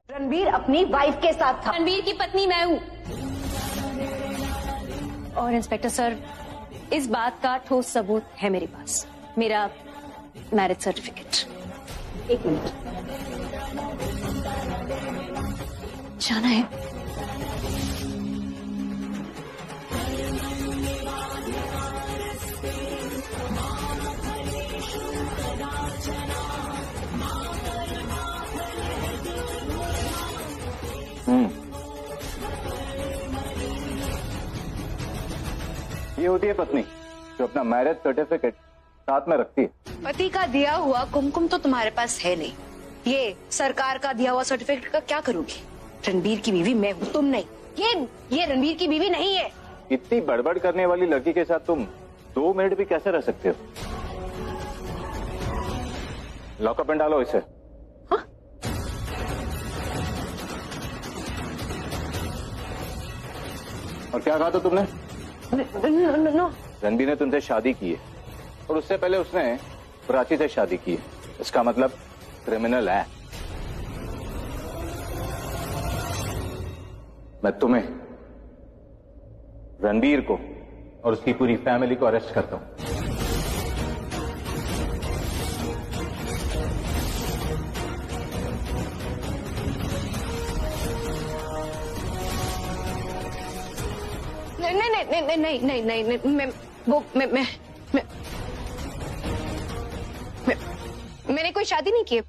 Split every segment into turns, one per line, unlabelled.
रणबीर अपनी वाइफ के साथ था।
रणबीर की पत्नी मैं हूँ। और इंस्पेक्टर सर, इस बात का ठोस सबूत है मेरे पास, मेरा मैरिज सर्टिफिकेट। एक मिनट, जाना है।
ये होती है पत्नी जो अपना मैरिज सर्टिफिकेट साथ में रखती है।
पति का दिया हुआ कुमकुम तो तुम्हारे पास है नहीं, ये सरकार का दिया हुआ सर्टिफिकेट का क्या करोगी? रणबीर की बीवी मैं हूँ, तुम नहीं। ये रणबीर की बीवी नहीं है।
इतनी बड़बड़ करने वाली लड़की के साथ तुम 2 मिनट भी कैसे रह सकते हो? लॉकअप में डालो इसे।
हाँ?
और क्या कहा था तुमने?
नो।
रणबीर ने तुमसे शादी की है और उससे पहले उसने प्राची से शादी की है। इसका मतलब क्रिमिनल है। मैं तुम्हें, रणबीर को और उसकी पूरी फैमिली को अरेस्ट करता हूं।
नहीं, मैंने कोई शादी नहीं की।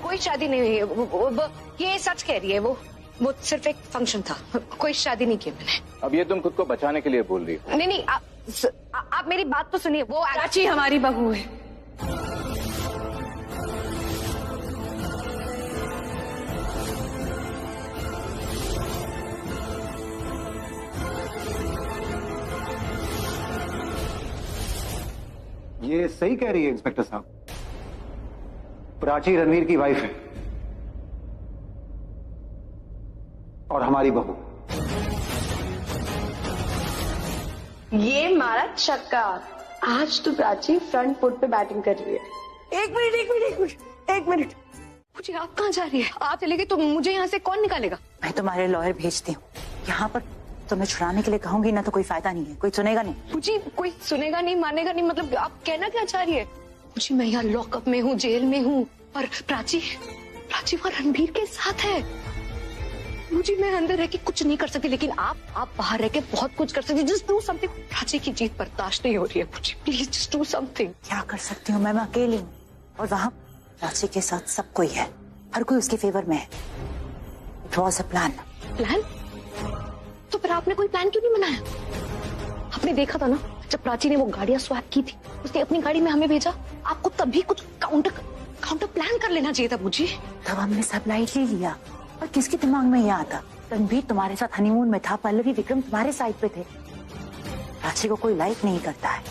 कोई शादी नहीं हुई है। ये सच कह रही है। वो सिर्फ एक फंक्शन था, कोई शादी नहीं की मैंने।
अब ये तुम खुद को बचाने के लिए बोल रही हो।
नहीं, आप मेरी बात तो सुनिए। वो
प्राची हमारी बहू है।
ये सही कह रही है इंस्पेक्टर साहब, प्राची रणवीर की वाइफ है और हमारी बहू।
ये मारा छक्का। आज तो प्राची फ्रंट फुट पे बैटिंग कर रही है।
एक मिनट। मुझे आप कहाँ जा रही है? आप चलेगी तो मुझे यहाँ से कौन निकालेगा?
मैं तुम्हारे लॉयर भेजती हूँ यहाँ पर। तुम्हें छुड़ाने के लिए कहूंगी ना तो कोई फायदा नहीं है, कोई सुनेगा नहीं।
मुझे कोई सुनेगा नहीं, मानेगा नहीं, मतलब आप कहना क्या चाह रही है? मुझे, मैं यहाँ लॉकअप में हूँ, जेल में हूँ, और प्राची वहाँ रणबीर के साथ है। मुझे, मैं अंदर रह के कुछ नहीं कर सकती, लेकिन आप बाहर रह के बहुत कुछ कर सकती। Just do something. प्राची की जीत बर्दाश्त नहीं हो रही है मुझे, प्लीज जस्ट डू समथिंग।
क्या कर सकती हूँ? मैं अकेली हूँ और वहाँ प्राची के साथ सब कोई है, हर कोई उसके फेवर में है। It was a plan.
Plan? तो फिर आपने कोई प्लान क्यों नहीं बनाया? आपने देखा था ना, जब प्राची ने वो गाड़ियां स्वैप की थी, उसने अपनी गाड़ी में हमें भेजा। आपको तभी कुछ काउंटर प्लान कर लेना चाहिए था मुझे।
तब हमने सब लाइटली लिया। और किसके दिमाग में यह आता? रणबीर तुम्हारे साथ हनीमून में था, पल्लवी विक्रम तुम्हारे साइड पे थे। प्राची को कोई लाइक नहीं करता है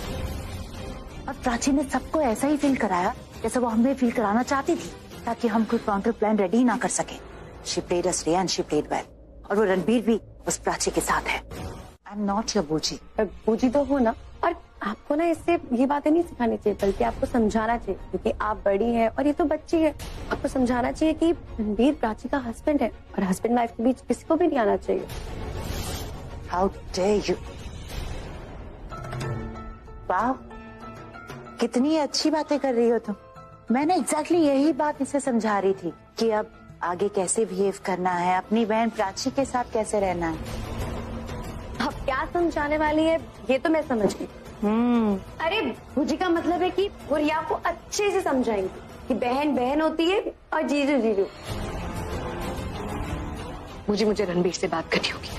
और प्राची ने सबको ऐसा ही फील कराया जैसे वो हमें फील कराना चाहती थी, ताकि हम कोई काउंटर प्लान रेडी ना कर सके। She played us real and she played well. और वो रणबीर भी उस प्राची के साथ है। आई एम नॉट योर बूजी।
बूजी तो हो ना, और आपको ना इससे ये बातें नहीं सिखानी चाहिए, बल्कि आपको समझाना चाहिए, क्योंकि आप बड़ी हैं और ये तो बच्ची है। आपको समझाना चाहिए कि रणबीर प्राची का हस्बैंड है और हस्बैंड वाइफ के बीच किसी को भी नहीं आना चाहिए।
How dare you. वाह, कितनी अच्छी बातें कर रही हो तुम। मैंने एग्जैक्टली यही बात इसे समझा रही थी कि अब आगे कैसे बिहेव करना है, अपनी बहन प्राची के साथ कैसे रहना है।
अब क्या समझाने वाली है ये तो मैं समझ गई। अरे भूजी का मतलब है कि वो रिया को अच्छे से समझाएंगे कि बहन बहन होती है और जीजू जीजू।
मुझे रणबीर से बात करनी होगी।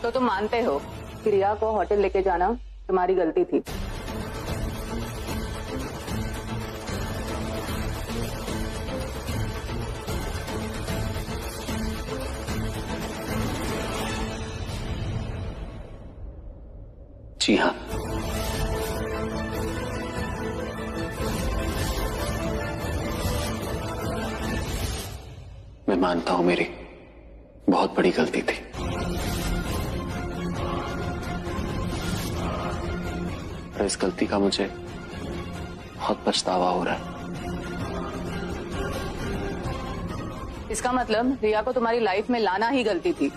तो तुम मानते हो कि रिया को होटल लेके जाना तुम्हारी गलती थी?
जी हाँ। मैं मानता हूं मेरी बहुत बड़ी गलती थी। और इस गलती का मुझे बहुत पछतावा हो रहा है।
इसका मतलब रिया को तुम्हारी लाइफ में लाना ही गलती थी।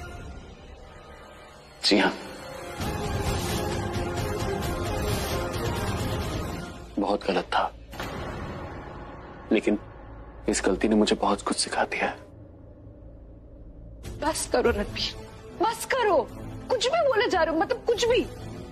जी हाँ, बहुत गलत था, लेकिन इस गलती ने मुझे बहुत कुछ सिखा दिया है।
बस करो रणबीर, बस करो। कुछ भी बोले जा रहे हो, मतलब कुछ भी।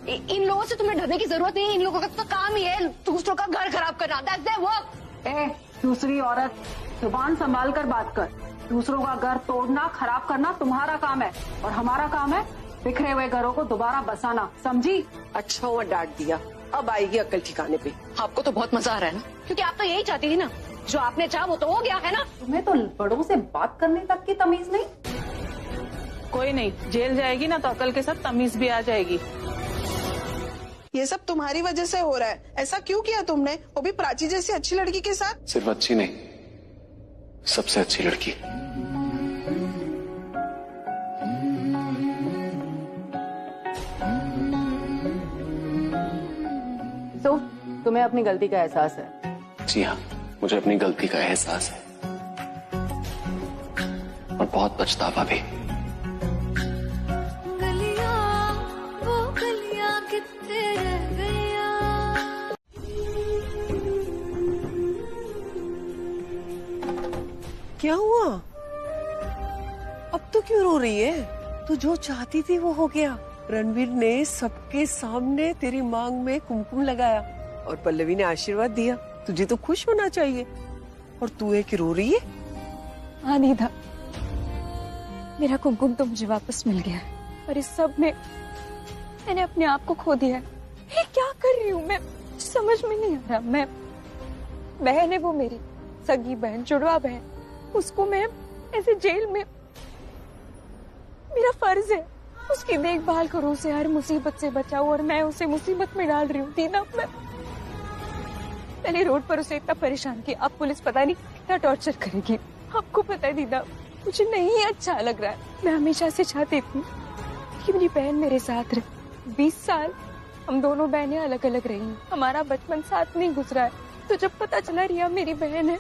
इन लोगों से तुम्हें डरने की जरूरत नहीं है। इन लोगों का तो काम ही है दूसरों का घर खराब करना। That's their work।
दूसरी औरत, जुबान संभाल कर बात कर। दूसरों का घर तोड़ना, खराब करना तुम्हारा काम है, और हमारा काम है बिखरे हुए घरों को दोबारा बसाना, समझी?
अच्छा हुआ डांट दिया, अब आएगी अक्ल ठिकाने पे।
आपको तो बहुत मजा आ रहा है ना, क्योंकि आप तो यही चाहती थी ना। जो आपने चाहा वो तो हो गया है ना।
तुम्हें तो बड़ों से बात करने तक की तमीज नहीं।
कोई नहीं, जेल जाएगी ना तो अकल के साथ तमीज भी आ जाएगी।
ये सब तुम्हारी वजह से हो रहा है। ऐसा क्यों किया तुमने, वो भी प्राची जैसी अच्छी लड़की के साथ?
सिर्फ अच्छी नहीं, सबसे अच्छी लड़की।
तो तुम्हें अपनी गलती का एहसास है?
जी हाँ, मुझे अपनी गलती का एहसास है और बहुत पछतावा भी।
क्या हुआ? अब तो क्यों रो रही है? तू जो चाहती थी वो हो गया। रणवीर ने सबके सामने तेरी मांग में कुमकुम लगाया और पल्लवी ने आशीर्वाद दिया। तुझे तो खुश होना चाहिए, और तू है कि रो रही है?
हाँ निधा, मेरा कुमकुम तो मुझे वापस मिल गया है, पर इस सब में मैंने अपने आप को खो दिया है। ये क्या कर रही हूँ मैं, समझ में नहीं आ रहा। मैं बहन है वो मेरी सगी बहन, जुड़वा बहन, उसको मैं ऐसे जेल में, मेरा फर्ज है उसकी देखभाल करूं, उसे हर मुसीबत से बचाऊं, और मैं उसे मुसीबत में डाल रही हूँ। दीदा, मैंने रोड पर उसे इतना परेशान किया, अब पुलिस पता नहीं कितना टॉर्चर करेगी। आपको पता है दीदा, मुझे नहीं अच्छा लग रहा है। मैं हमेशा से चाहती थी कि मेरी बहन मेरे साथ रहे। 20 साल हम दोनों बहनें अलग अलग रही, हमारा बचपन साथ नहीं गुजरा है। तो जब पता चला रिया मेरी बहन है,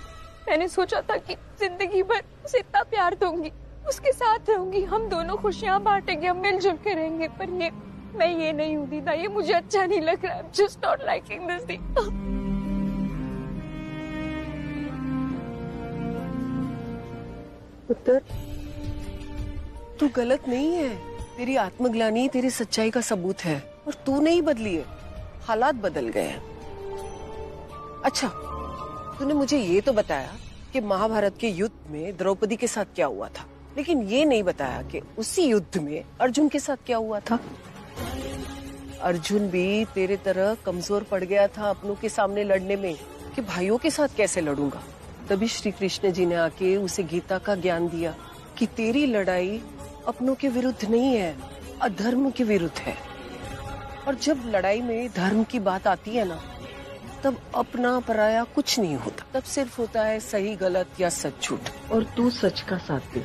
मैंने सोचा था कि जिंदगी भर उसे इतना प्यार दूंगी, उसके साथ रहूंगी, हम दोनों खुशियां बांटेंगे, हम मिलजुल के रहेंगे। पर मैं ये नहीं हूँ दीदा, ये मुझे अच्छा नहीं लग रहा है। Just not liking this thing.
पुत्र, तू गलत नहीं है। तेरी आत्मग्लानि तेरी सच्चाई का सबूत है, और तू नहीं बदली है, हालात बदल गए हैं। अच्छा, तूने मुझे ये तो बताया कि महाभारत के युद्ध में द्रौपदी के साथ क्या हुआ था, लेकिन ये नहीं बताया कि उसी युद्ध में अर्जुन के साथ क्या हुआ था। अर्जुन भी तेरे तरह कमजोर पड़ गया था अपनों के सामने लड़ने में, कि भाइयों के साथ कैसे लड़ूंगा। तभी श्री कृष्ण जी ने आके उसे गीता का ज्ञान दिया कि तेरी लड़ाई अपनों के विरुद्ध नहीं है, अधर्म के विरुद्ध है। और जब लड़ाई में धर्म की बात आती है ना, तब अपना पराया कुछ नहीं होता, तब सिर्फ होता है सही गलत या सच झूठ। और तू सच का साथ दे।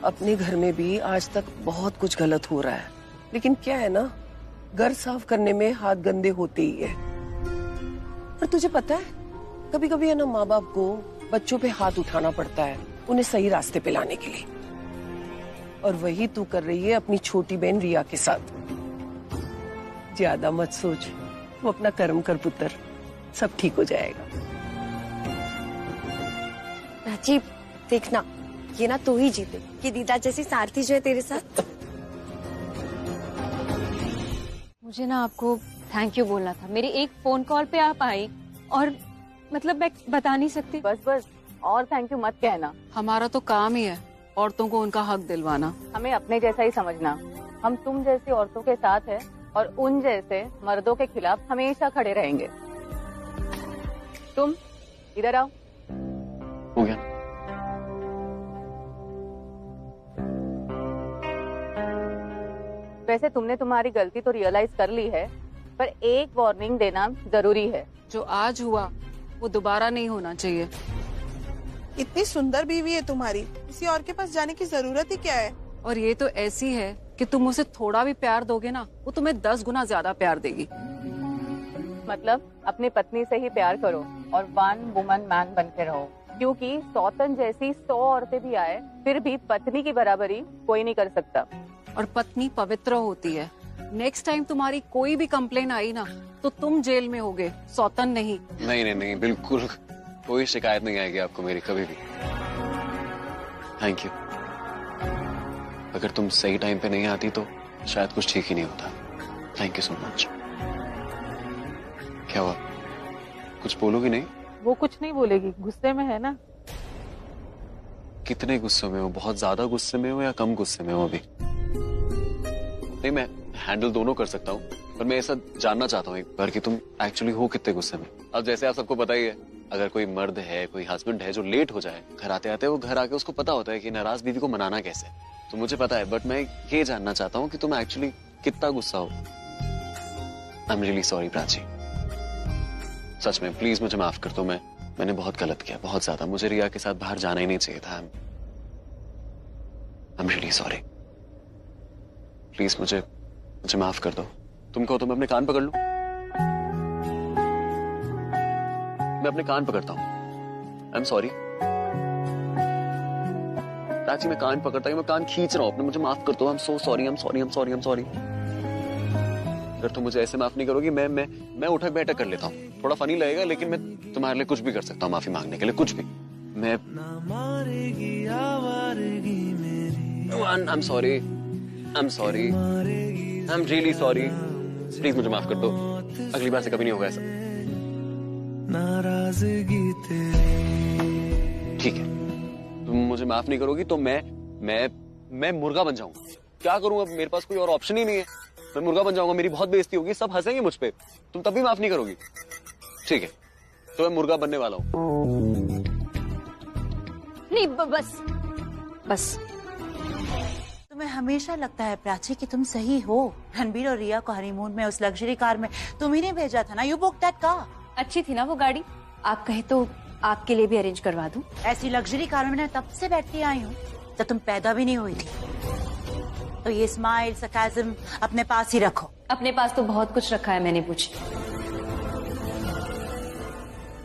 अपने घर में भी आज तक बहुत कुछ गलत हो रहा है, लेकिन क्या है ना, घर साफ करने में हाथ गंदे होते ही है। और तुझे पता है, कभी कभी है ना, माँ बाप को बच्चों पे हाथ उठाना पड़ता है उन्हें सही रास्ते पे लाने के लिए। और वही तू कर रही है अपनी छोटी बहन रिया के साथ। ज्यादा मत सोच, वो अपना कर्म कर पुत्र, सब ठीक हो जाएगा।
प्राची, देखना, ये ना तू ही जीते, कि दीदा जैसी सारथी जो है तेरे साथ।
मुझे ना आपको थैंक यू बोलना था। मेरी एक फोन कॉल पे आप आई, और मतलब मैं बता नहीं सकती।
बस बस, और थैंक यू मत कहना।
हमारा तो काम ही है औरतों को उनका हक दिलवाना।
हमें अपने जैसा ही समझना। हम तुम जैसी औरतों के साथ है, और उन जैसे मर्दों के खिलाफ हमेशा खड़े रहेंगे। तुम इधर आओ।
हो गया।
वैसे तुमने तुम्हारी गलती तो रियलाइज कर ली है, पर एक वार्निंग देना जरूरी है।
जो आज हुआ वो दोबारा नहीं होना चाहिए।
इतनी सुंदर बीवी है तुम्हारी, किसी और के पास जाने की जरूरत ही क्या है?
और ये तो ऐसी है कि तुम उसे थोड़ा भी प्यार दोगे ना, वो तुम्हें 10 गुना ज्यादा प्यार देगी।
मतलब अपनी पत्नी से ही प्यार करो और वन वुमन मैन बन के रहो, क्योंकि सौतन जैसी 100 औरतें भी आए फिर भी पत्नी की बराबरी कोई नहीं कर सकता।
और पत्नी पवित्र होती है। नेक्स्ट टाइम तुम्हारी कोई भी कंप्लेन आई ना तो तुम जेल में होगे, सौतन नहीं।
नहीं नहीं नहीं, बिल्कुल कोई शिकायत नहीं आएगी आपको मेरी कभी भी। Thank you. अगर तुम सही टाइम पे नहीं आती तो शायद कुछ ठीक ही नहीं होता। Thank you so much. क्या हुआ, कुछ बोलोगी नहीं?
वो कुछ नहीं बोलेगी, गुस्से में है ना।
कितने गुस्से में हो? बहुत ज्यादा गुस्से में हो या कम गुस्से में हो अभी? नहीं, मैं हैंडल दोनों कर सकता हूँ, पर मैं ऐसा जानना चाहता हूँ एक बार कि तुम एक्चुअली हो कितने गुस्से में। अब जैसे आप सबको पता ही है, अगर कोई मर्द है, कोई हस्बैंड है जो लेट हो जाए घर आते आते, वो घर आके उसको पता होता है कि नाराज बीवी को मनाना कैसे। तो मुझे पता है, बट मैं ये जानना चाहता हूँ कि तुम एक्चुअली कितना गुस्सा हो। I am really sorry Prachi, सच में प्लीज मुझे माफ कर दो। मैंने बहुत गलत किया, बहुत ज्यादा। मुझे रिया के साथ बाहर जाना ही नहीं चाहिए था। आई एम रियली सॉरी। प्लीज मुझे माफ कर दो। तुम कहो तो मैं अपने कान पकड़ लूं? मैं अपने कान पकड़ता हूं। आई एम सॉरी प्राची, मैं कान पकड़ता हूं, मैं कान खींच रहा हूं अपने। मुझे माफ कर दो। I am so sorry, I am sorry, I am sorry, I am sorry. अगर तुम मुझे ऐसे माफ नहीं करोगी, मैं उठक बैठक कर लेता हूँ। थोड़ा फनी लगेगा, लेकिन मैं तुम्हारे लिए कुछ भी कर सकता हूँ माफी मांगने के लिए, कुछ भी। मैं I am sorry, I am sorry, I am really sorry. Please मुझे माफ कर दो, अगली बार से कभी नहीं होगा ऐसा। ठीक है, तुम मुझे माफ नहीं करोगी तो मैं मुर्गा बन जाऊंगा। क्या करूं अब, मेरे पास कोई और ऑप्शन ही नहीं है। मैं मुर्गा बन जाऊंगा, मेरी बहुत बेइज्जती होगी, सब हंसेंगे मुझ पे। तुम तब भी माफ नहीं करोगी? ठीक है, तो मैं मुर्गा बनने वाला हूं।
नहीं, बस।
तुम्हें हमेशा लगता है प्राची कि तुम सही हो। रणबीर और रिया को हनीमून में उस लग्जरी कार में तुम ही ने भेजा था ना। You book that car.
अच्छी थी ना वो गाड़ी? आप कहे तो आपके लिए भी अरेंज करवा दूं।
ऐसी लग्जरी कार में मैं तब से बैठ के आई हूँ जब तुम पैदा भी नहीं हुई थी। तो ये स्माइल, सरकाज़म अपने पास ही रखो।
अपने पास तो बहुत कुछ रखा है मैंने, पूछी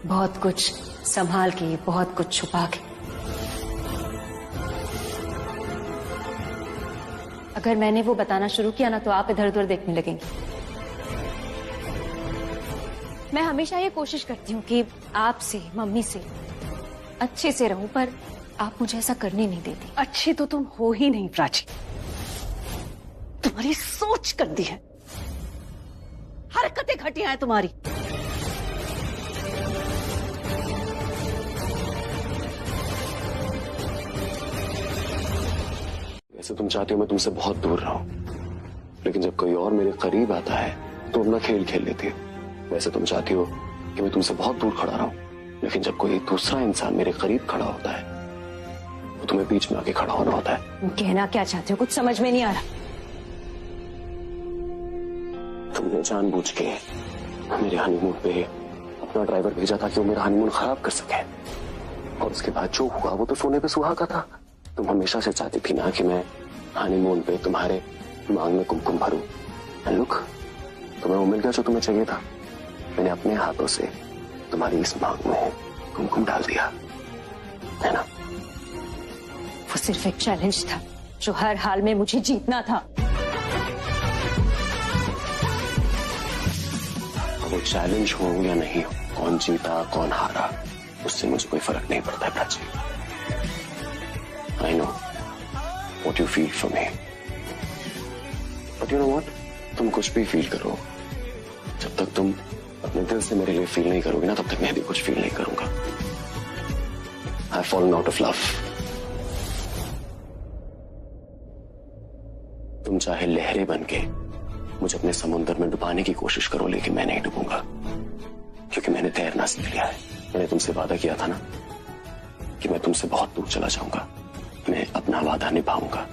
बहुत कुछ संभाल के, बहुत कुछ छुपा के। अगर मैंने वो बताना शुरू किया ना तो आप इधर उधर देखने लगेंगे। मैं हमेशा ये कोशिश करती हूँ कि आपसे, मम्मी से अच्छे से रहूं, पर आप मुझे ऐसा करने नहीं देती।
अच्छी तो तुम हो ही नहीं प्राची, तुम्हारी सोच गंदी है, हरकतें घटिया हैं तुम्हारी।
वैसे तुम चाहती हो मैं तुमसे बहुत दूर रहूं, लेकिन जब कोई और मेरे करीब आता है तो अपना खेल खेल लेती हो। वैसे तुम चाहती हो कि मैं तुमसे बहुत दूर खड़ा रहूं, लेकिन जब कोई दूसरा इंसान मेरे करीब खड़ा होता है तो तुम्हें बीच में आके खड़ा होना होता है।
कहना क्या चाहते हो, कुछ समझ में नहीं आ रहा।
तुमने जानबूझ के मेरे हनीमून पे अपना ड्राइवर भेजा था कि वो मेरा हनीमून खराब कर सके, और उसके बाद जो हुआ वो तो सोने पे सुहागा था। तुम हमेशा से चाहती थी ना कि मैं हनीमून पे तुम्हारे मांग में कुमकुम भरूं। एंड लुक, तुम्हें वो मिल गया जो तुम्हें चाहिए था। मैंने अपने हाथों से तुम्हारी इस मांग में कुमकुम डाल दिया, है ना?
वो सिर्फ एक चैलेंज था जो हर हाल में मुझे जीतना था।
वो चैलेंज हो या नहीं हो, कौन जीता कौन हारा, उससे मुझे कोई फर्क नहीं पड़ता है Prachi. I know what you feel for me, but you know what? तुम कुछ भी फील करो, जब तक तुम अपने दिल से मेरे लिए फील नहीं करोगे ना, तब तक मैं भी कुछ फील नहीं करूंगा। I've fallen out of love. तुम चाहे लहरें बन के मुझे अपने समुद्र में डुबाने की कोशिश करो, लेकिन मैं नहीं डूबूंगा, क्योंकि मैंने तैरना सीख लिया है। मैंने तुमसे वादा किया था ना कि मैं तुमसे बहुत दूर चला जाऊंगा। मैं अपना वादा निभाऊंगा।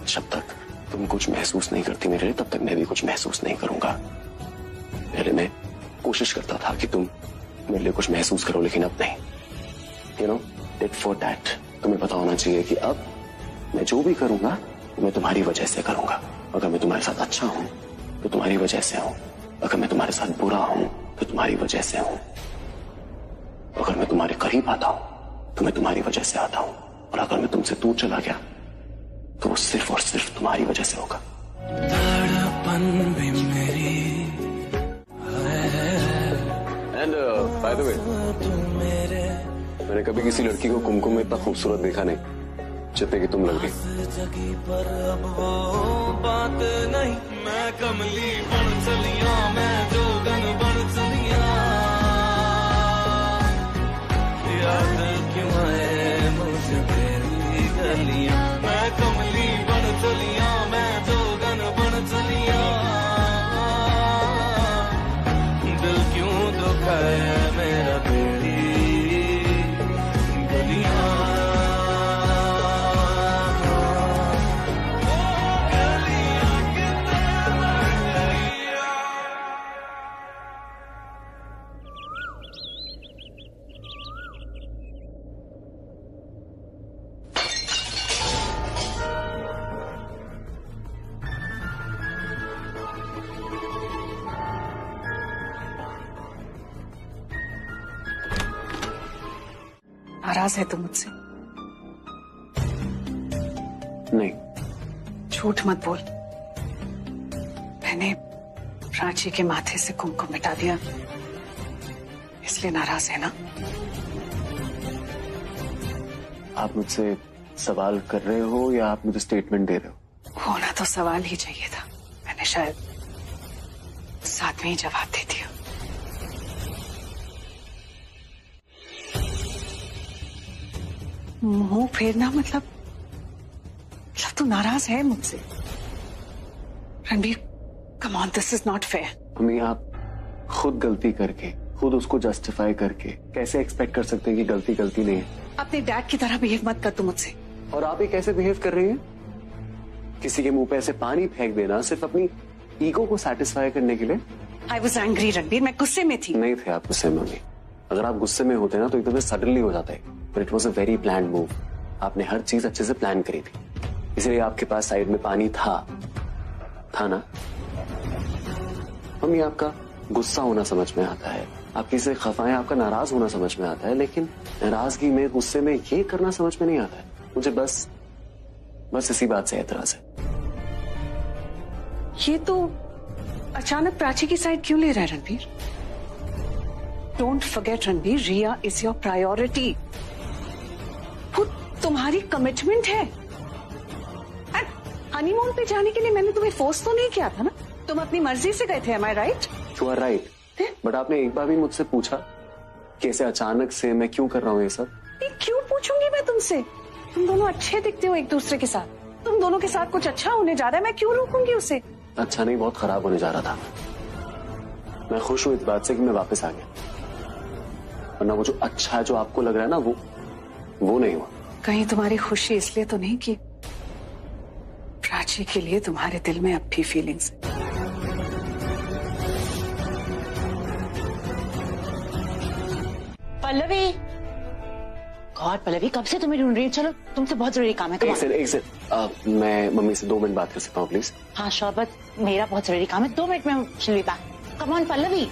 जब तक तुम कुछ महसूस नहीं करती मेरे लिए, तब तक मैं भी कुछ महसूस नहीं करूंगा। पहले मैं कोशिश करता था कि तुम मेरे लिए कुछ महसूस करो, लेकिन अब नहीं। You know, tit for tat. तुम्हें पता होना चाहिए कि अब मैं जो भी करूंगा मैं तुम्हारी वजह से करूंगा। अगर मैं तुम्हारे साथ अच्छा हूं तो तुम्हारी वजह से हूं, अगर मैं तुम्हारे साथ बुरा हूं तो तुम्हारी वजह से हूं, अगर मैं तुम्हारे करीब आता हूं तो मैं तुम्हारी वजह से आता हूं, और अगर मैं तुमसे दूर चला गया तो वो सिर्फ और सिर्फ तुम्हारी वजह से होगा। एंड बाय द वे, मैंने कभी किसी लड़की को कुमकुम में इतना खूबसूरत देखा नहीं जितने की तुम लग रही।
बात नहीं, मैं कमली बन चलिया, मैं जोगन बन चलिया, याद क्यों आए मुझे तेरी गलियां, मैं कमली बन चलिया, मैं जोगन बन चलिया, दिल क्यों दुखाए मेरा तेरी गलियां।
नाराज है तुम मुझसे?
नहीं।
झूठ मत बोल। मैंने प्राची के माथे से कुमकुम मिटा दिया, इसलिए नाराज है ना?
आप मुझसे सवाल कर रहे हो या आप मुझे स्टेटमेंट दे रहे हो?
होना तो सवाल ही चाहिए था, मैंने शायद साथ में ही जवाब दे दिया। मुंह फेरना मतलब तू नाराज है मुझसे? Ranbir, come on, this is not fair.
Mummy, आप खुद गलती करके, खुद उसको जस्टिफाई करके कैसे एक्सपेक्ट कर सकते हैं कि गलती गलती नहीं है?
अपने डैड की तरह बिहेव मत कर तू मुझसे।
और आप ये कैसे बिहेव कर रही हैं? किसी के मुंह पे ऐसे पानी फेंक देना सिर्फ अपनी ईगो को सेटिस्फाई करने के लिए।
आई वॉज एंग्री रणबीर, मैं गुस्से में थी।
नहीं थे आप गुस्से में मम्मी। अगर आप गुस्से में होते ना तो एकदम सडनली हो जाता है, but it was a very plan move. आपने हर चीज अच्छे से प्लान करी थी, इसलिए आपके पास साइड में पानी था ना? मम्मी, आपका गुस्सा होना समझ में आता है, आपकी से खफाएं, आपका नाराज होना समझ में आता है, लेकिन नाराजगी में, गुस्से में ये करना समझ में नहीं आता है। मुझे बस इसी बात से एतराज है।
ये तो अचानक प्राची की साइड क्यों ले रहा है Ranbir? Don't forget Ranbir, Riya is your priority. वो तुम्हारी कमिटमेंट है। हनीमून पे जाने के लिए मैंने तुम्हें फोर्स तो नहीं किया था ना, तुम अपनी मर्जी से गए थे। Am I right?
You are right, but आपने एक बार भी मुझसे पूछा कैसे अचानक से मैं क्यों कर रहा हूँ ये सब?
क्यों पूछूंगी मैं तुमसे? तुम दोनों अच्छे दिखते हो एक दूसरे के साथ, तुम दोनों के साथ कुछ अच्छा होने जा रहा है, मैं क्यों रोकूंगी उसे?
अच्छा नहीं, बहुत खराब होने जा रहा था। मैं खुश हूँ इस बात से कि मैं वापस आ गया, वरना वो जो अच्छा है जो आपको लग रहा है ना, वो नहीं हुआ।
कहीं तुम्हारी खुशी इसलिए तो नहीं कि प्राची के लिए तुम्हारे दिल में अब भी फीलिंग्स?
पल्लवी, गॉड पल्लवी, कब से तुम्हें ढूंढ रही हूँ। चलो, तुमसे बहुत जरूरी काम है।
एक सेकंड, मैं मम्मी से 2 मिनट बात कर सकता हूँ प्लीज?
हाँ श्योर, बट मेरा बहुत जरूरी काम है। 2 मिनट में she'll be back. Come on Pallavi.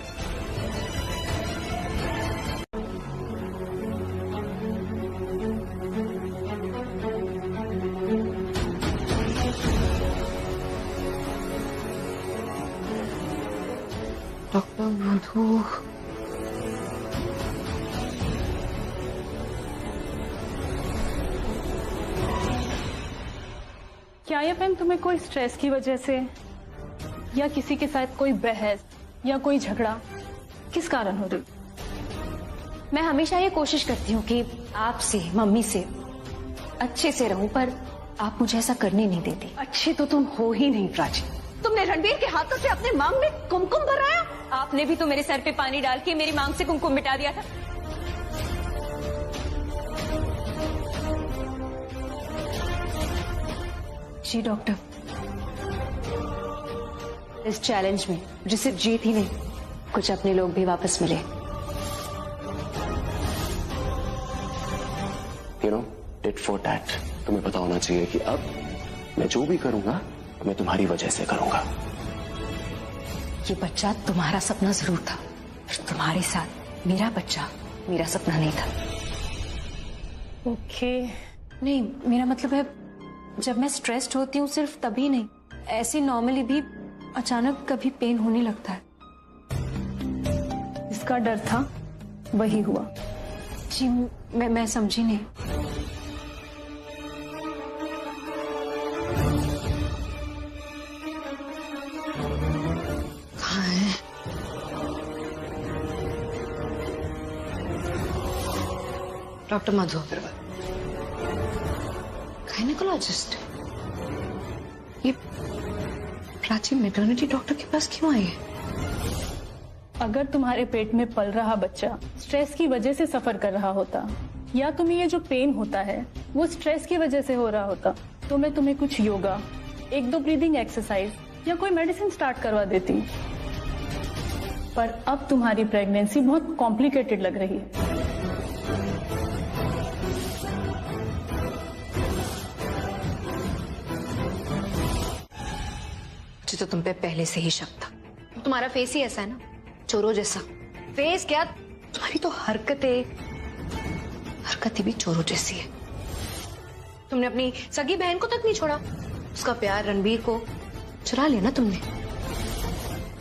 Doctor Madhu,
क्या ये पेन तुम्हें कोई स्ट्रेस की वजह से या किसी के साथ कोई बहस या कोई झगड़ा किस कारण हो रही?
मैं हमेशा ये कोशिश करती हूँ कि आपसे, मम्मी से अच्छे से रहूं, पर आप मुझे ऐसा करने नहीं देती।
अच्छी तो तुम हो ही नहीं प्राची।
तुमने रणबीर के हाथों से अपने मांग में कुमकुम भराया। आपने भी तो मेरे सर पे पानी डाल के मेरी मांग से कुमकुम मिटा दिया था। जी डॉक्टर, इस चैलेंज में मुझे सिर्फ जीत ही नहीं, कुछ अपने लोग भी वापस मिले।
You know, tit for tat. तुम्हें पता होना चाहिए कि अब मैं जो भी करूंगा मैं तुम्हारी वजह से करूंगा।
ये बच्चा तुम्हारा सपना जरूर था, पर तुम्हारे साथ मेरा बच्चा मेरा सपना नहीं था।
ओके।
नहीं, मेरा मतलब है जब मैं स्ट्रेस्ड होती हूँ सिर्फ तभी नहीं, ऐसे नॉर्मली भी अचानक कभी पेन होने लगता है।
इसका डर था, वही हुआ।
जी मैं समझी नहीं।
कहाँ है? डॉक्टर मधु अग्रवाल, गायनेकोलॉजिस्ट। ये प्राची मैटरनिटी डॉक्टर के पास क्यों आई है?
अगर तुम्हारे पेट में पल रहा बच्चा स्ट्रेस की वजह से सफर कर रहा होता, या तुम्हें ये जो पेन होता है वो स्ट्रेस की वजह से हो रहा होता, तो मैं तुम्हें कुछ योगा, 1-2 ब्रीदिंग एक्सरसाइज या कोई मेडिसिन स्टार्ट करवा देती। पर अब तुम्हारी प्रेगनेंसी बहुत कॉम्प्लिकेटेड लग रही है।
मुझे तो तुम पे पहले से ही शक था। तुम्हारा फेस ही ऐसा है ना, चोरों जैसा। फेस क्या, तुम्हारी तो हरकतें भी चोरों जैसी है। तुमने अपनी सगी बहन को तक नहीं छोड़ा, उसका प्यार रणबीर को चुरा लिया ना तुमने।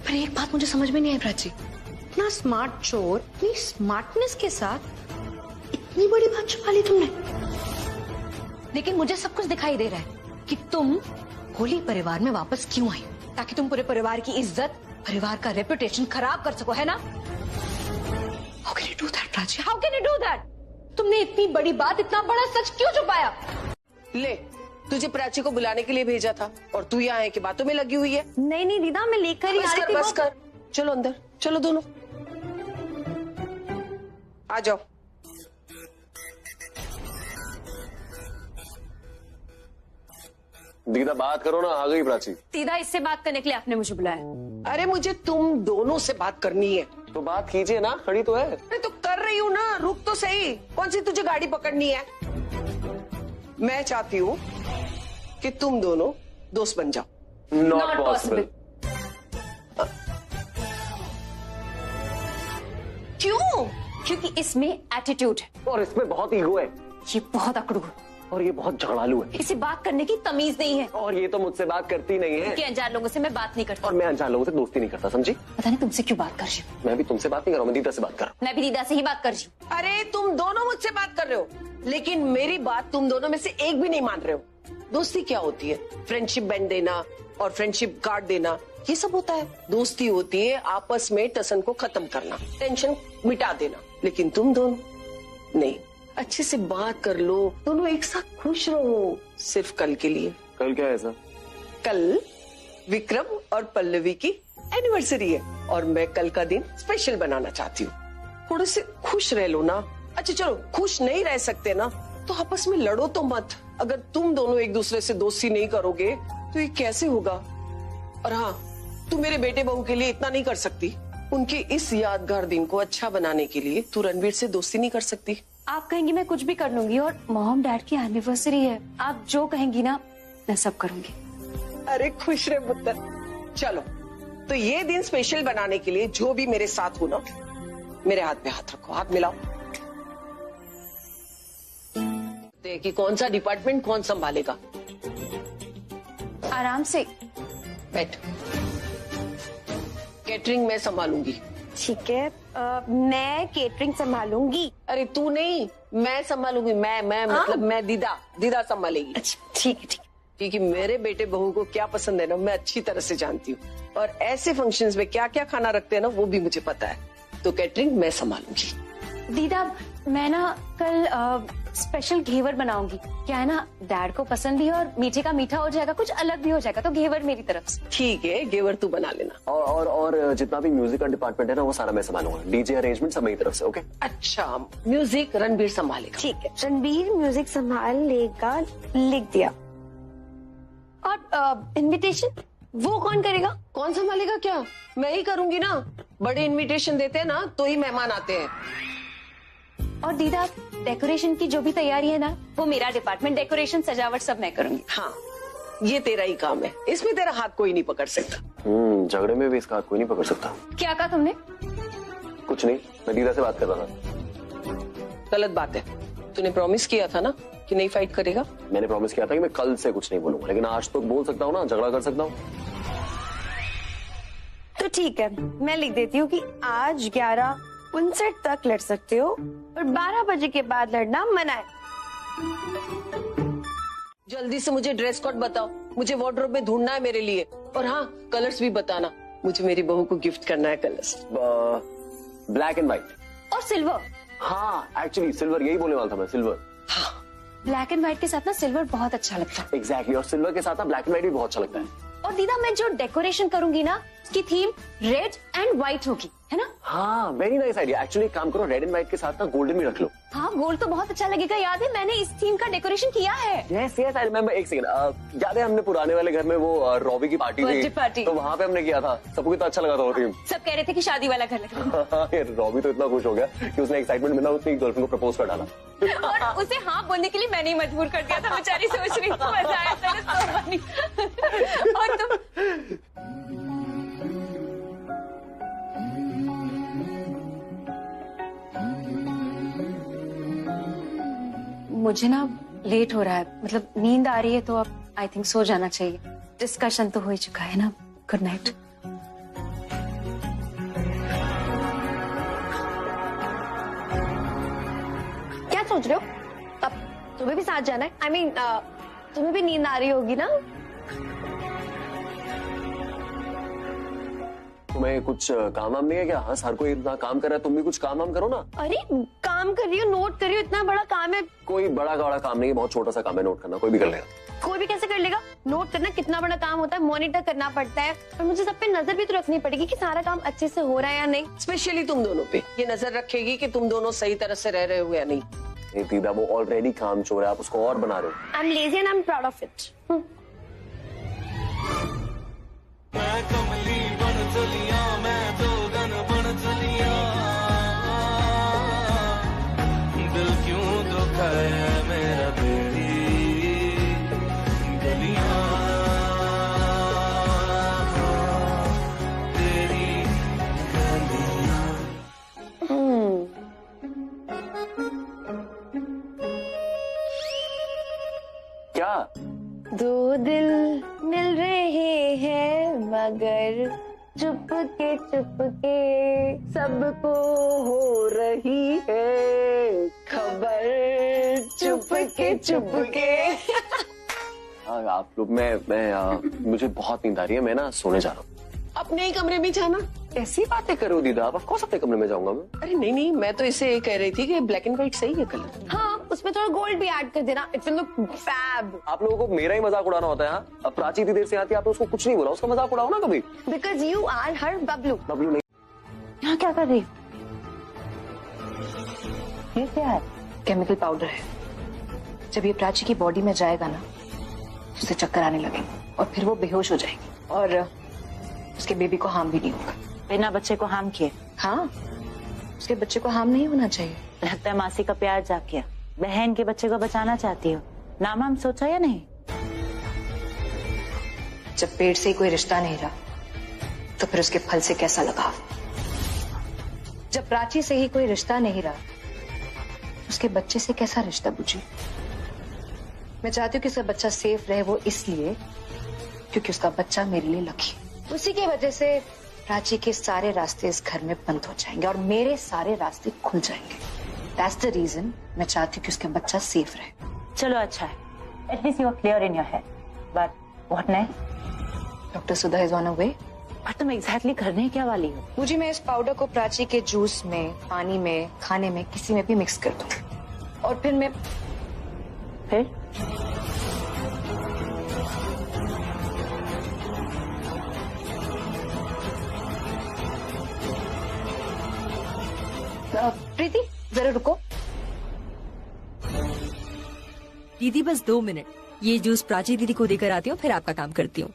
पर एक बात मुझे समझ में नहीं आई प्राची, इतना स्मार्ट चोर इतनी स्मार्टनेस के साथ इतनी बड़ी बात छुपा ली तुमने। लेकिन मुझे सब कुछ दिखाई दे रहा है कि तुम होली परिवार में वापस क्यों आई, ताकि तुम पूरे परिवार की इज्जत, परिवार का रेपुटेशन खराब कर सको, है ना? How can you do that, Prachi? How can you do that? तुमने इतनी बड़ी बात, इतना बड़ा सच क्यों छुपाया?
ले, तुझे प्राची को बुलाने के लिए भेजा था और तू यहाँ है कि बातों में लगी हुई है।
नहीं नहीं दीदा, मैं लेकर ही आ रही थी।
बस कर, चलो अंदर, चलो दोनों आ जाओ।
दीदा बात करो ना, आ गई प्राची।
दीदा, इससे बात करने के लिए आपने मुझे बुलाया?
अरे मुझे तुम दोनों से बात करनी है।
तो बात कीजिए ना, खड़ी तो है।
अरे तो कर रही हूँ ना, रुक तो सही। कौन सी तुझे गाड़ी पकड़नी है? मैं चाहती हूँ कि तुम दोनों दोस्त बन जाओ।
Not possible.
क्यों? क्योंकि इसमें एटीट्यूड है
और इसमें बहुत ईगो है।
ये बहुत अकड़ू है
और ये बहुत झगड़ालू है।
इसे बात करने की तमीज नहीं है।
और ये तो मुझसे बात करती नहीं है।
कि अनजान लोगों से मैं बात नहीं करती।
और मैं अनजान लोगों से दोस्ती नहीं करता, समझी?
पता नहीं तुमसे क्यों बात कर रही हूँ।
मैं भी तुमसे बात नहीं कर रहा हूँ, मैं दीदा से बात कर रहा हूँ।
मैं भी दीदा से ही बात कर रही हूँ।
अरे तुम दोनों मुझसे बात कर रहे हो, लेकिन मेरी बात तुम दोनों में से एक भी नहीं मान रहे हो। दोस्ती क्या होती है? फ्रेंडशिप बैंड देना और फ्रेंडशिप कार्ड देना, ये सब होता है। दोस्ती होती है आपस में टसन को खत्म करना, टेंशन मिटा देना। लेकिन तुम दोनों नहीं, अच्छे से बात कर लो, दोनों एक साथ खुश रहो। सिर्फ कल के लिए।
कल क्या है ऐसा?
कल विक्रम और पल्लवी की एनिवर्सरी है और मैं कल का दिन स्पेशल बनाना चाहती हूँ। थोड़े से खुश रह लो ना। अच्छा चलो, खुश नहीं रह सकते ना तो आपस में लड़ो तो मत। अगर तुम दोनों एक दूसरे से दोस्ती नहीं करोगे तो ये कैसे होगा? और हाँ, तू मेरे बेटे बहू के लिए इतना नहीं कर सकती? उनके इस यादगार दिन को अच्छा बनाने के लिए तू रणवीर से दोस्ती नहीं कर सकती?
आप कहेंगी मैं कुछ भी कर लूंगी, और मॉम डैड की एनिवर्सरी है, आप जो कहेंगी ना मैं सब करूंगी।
अरे खुश रहे पुत्र। चलो, तो ये दिन स्पेशल बनाने के लिए जो भी मेरे साथ हो ना, मेरे हाथ पे हाथ रखो, हाथ मिलाओ। कि कौन सा डिपार्टमेंट कौन संभालेगा।
आराम से
बैठ। केटरिंग मैं संभालूंगी।
ठीक है, मैं केटरिंग संभालूंगी।
अरे तू नहीं, मैं संभालूंगी। मैं मतलब मैं दीदा संभालेगी।
अच्छा ठीक है ठीक है।
क्योंकि मेरे बेटे बहू को क्या पसंद है ना, मैं अच्छी तरह से जानती हूँ। और ऐसे फंक्शंस में क्या क्या खाना रखते हैं ना, वो भी मुझे पता है। तो केटरिंग मैं संभालूंगी।
दीदा, मैं ना कल स्पेशल घेवर बनाऊंगी। क्या है ना, डैड को पसंद भी है और मीठे का मीठा हो जाएगा, कुछ अलग भी हो जाएगा, तो घेवर मेरी तरफ से।
ठीक है, घेवर तू बना लेना।
और जितना भी म्यूजिक का डिपार्टमेंट है ना, वो सारा मैं संभालूंगा। डीजे अरेंजमेंट सब मेरी तरफ से। ओके।
अच्छा, म्यूजिक रणबीर संभालेगा।
ठीक है, रणबीर म्यूजिक संभाल लेगा, लिख दिया। और इनविटेशन वो कौन करेगा?
कौन संभालेगा? क्या मैं ही करूंगी ना। बड़े इनविटेशन देते हैं ना तो ही मेहमान आते हैं।
और दीदा, डेकोरेशन की जो भी तैयारी है ना, वो मेरा डिपार्टमेंट, डेकोरेशन सजावट सब मैं करूंगी।
हाँ, ये तेरा ही काम है, इसमें तेरा हाथ कोई नहीं पकड़ सकता।
झगड़े में भी इसका हाथ कोई नहीं पकड़ सकता।
क्या कहा तुमने?
कुछ नहीं, मैं दीदा से बात कर रहा था।
गलत बात है, तूने प्रॉमिस किया था ना कि नहीं फाइट करेगा।
मैंने प्रॉमिस किया था कि मैं कल से कुछ नहीं बोलूंगा, लेकिन आज तो बोल सकता हूँ ना, झगड़ा कर सकता हूँ।
तो ठीक है, मैं लिख देती हूँ कि आज 11:59 तक लड़ सकते हो और 12 बजे के बाद लड़ना मना है।
जल्दी से मुझे ड्रेस कोड बताओ, मुझे वार्डरोब में ढूंढना है मेरे लिए। और हाँ, कलर्स भी बताना, मुझे मेरी बहू को गिफ्ट करना है कलर्स।
ब्लैक एंड व्हाइट
और सिल्वर।
हाँ, एक्चुअली सिल्वर, यही बोलने वाला था मैं, सिल्वर।
ब्लैक एंड व्हाइट के साथ ना सिल्वर बहुत अच्छा लगता है।
एग्जैक्टली, और सिल्वर के साथ ना ब्लैक एंड व्हाइट भी बहुत अच्छा लगता है।
और दीदा, मैं जो डेकोरेशन करूंगी ना, उसकी थीम रेड एंड व्हाइट होगी, है ना?
हाँ, वेरी नाइस आइडिया। एक्चुअली एक काम करो, रेड एंड व्हाइट के साथ ना गोल्डन भी रख लो।
हाँ, गोल्ड तो बहुत अच्छा लगेगा। याद है, मैंने इस थीम का डेकोरेशन किया है।
Yes yes, I remember. एक सेकंड, याद है हमने पुराने वाले घर में वो रॉबी की पार्टी
बर्थडे पार्टी,
तो वहाँ पे हमने किया था। सबको कितना अच्छा लगा था वो थीम।
सब कह रहे थे कि शादी वाला घर लग रहा है।
रॉबी तो इतना खुश हो गया कि उसने एक्साइटमेंट में ना उसने गर्लफ्रेंड को प्रपोज कर डाला।
और उसे हाँ बोलने के लिए मैंने ही मजबूर कर दिया था। बेचारी सोच रही थी मजा आया था ना, तो बनी। और तुम मुझे ना लेट हो रहा है, मतलब नींद आ रही है, तो अब आई थिंक सो जाना चाहिए। डिस्कशन तो हो ही चुका है ना। Good night.
क्या सोच रहे हो? अब तुम्हें भी साथ जाना है? आई मीन तुम्हें भी नींद आ रही होगी ना?
तुम्हें कुछ काम वाम नहीं है क्या? हाँ, हर कोई इतना काम कर रहा है, तुम भी कुछ काम वाम करो ना।
अरे काम कर रही हो, नोट कर रही हो, इतना बड़ा काम है।
कोई बड़ा काम नहीं है, बहुत छोटा सा काम है, नोट करना कोई भी कर लेगा।
कोई भी कैसे कर लेगा? नोट करना कितना बड़ा काम होता है, मॉनिटर करना पड़ता है, और मुझे सब पे नजर भी तो रखनी पड़ेगी कि सारा काम अच्छे से हो रहा है या नहीं।
स्पेशली तुम दोनों पे ये नजर रखेगी कि तुम दोनों सही तरह से रह रहे हो या नहीं।
दीदा, वो ऑलरेडी काम चोर है, आप उसको और बना रहे हो।
I am lazy and I am proud of it.
मैं कमली बन चलिया, मैं जोगन बन चलिया, दिल क्यों दुखाया मेरा तेरी गलियां, तेरी गलियां।
क्या?
दो दिल मिल रहे हैं मगर चुपके चुपके सबको हो रही है खबर, चुपके चुपके।
हाँ, आप लोग मुझे बहुत नींद आ रही है, मैं ना सोने जा रहा हूँ।
अपने ही कमरे में जाना।
ऐसी बातें करो दीदा, आप ऑफकोर्स अपने कमरे में जाऊंगा मैं।
अरे नहीं नहीं, मैं तो इसे कह रही थी कि ब्लैक एंड व्हाइट सही है कलर।
हाँ, उसमें थोड़ा गोल्ड भी ऐड कर देना, इट विल लुक फैब।
आप लोगों को मेरा ही मजाक उड़ाना होता है। हाँ, अब प्राची इतनी देर से आती है, आपने उसको कुछ नहीं बोला, उसका मजाक उड़ाओ ना कभी।
बिकॉज यू आर हर बबलू।
बबलू नहीं।
यहाँ क्या कर रही? ये क्या है?
केमिकल पाउडर है। जब ये प्राची की बॉडी में जाएगा ना, उसे चक्कर आने लगेंगे और फिर वो बेहोश हो जाएगी और उसके बेबी को हार्म भी नहीं होगा।
बिना बच्चे को हार्म किए?
हाँ, उसके बच्चे को हार्म नहीं होना चाहिए।
लगता है मासी का प्यार जाग गया। बहन के बच्चे को बचाना चाहती हो। नाम हम सोचा या नहीं?
जब पेट से ही कोई रिश्ता नहीं रहा, तो फिर उसके फल से कैसा लगाव? जब प्राची से ही कोई रिश्ता नहीं रहा, उसके बच्चे से कैसा रिश्ता बुझी? मैं चाहती हूँ कि उसका बच्चा सेफ रहे, वो इसलिए क्योंकि उसका बच्चा मेरे लिए लकी। उसी की वजह से प्राची के सारे रास्ते इस घर में बंद हो जाएंगे और मेरे सारे रास्ते खुल जाएंगे। That's the reason मैं चाहती हूँ कि उसका बच्चा सेफ रहे।
चलो अच्छा है, at least you are clear in your head, but what next?
Doctor Sudha is on a way.
और तुम एग्जैक्टली करने क्या वाली हो?
मुझे मैं इस पाउडर को प्राची के जूस में, पानी में, खाने में, किसी में भी मिक्स कर दूं और फिर मैं प्रीति जरा रुको।
दीदी बस 2 मिनट, ये जूस प्राची दीदी को देकर आती हूँ, फिर आपका काम करती हूँ।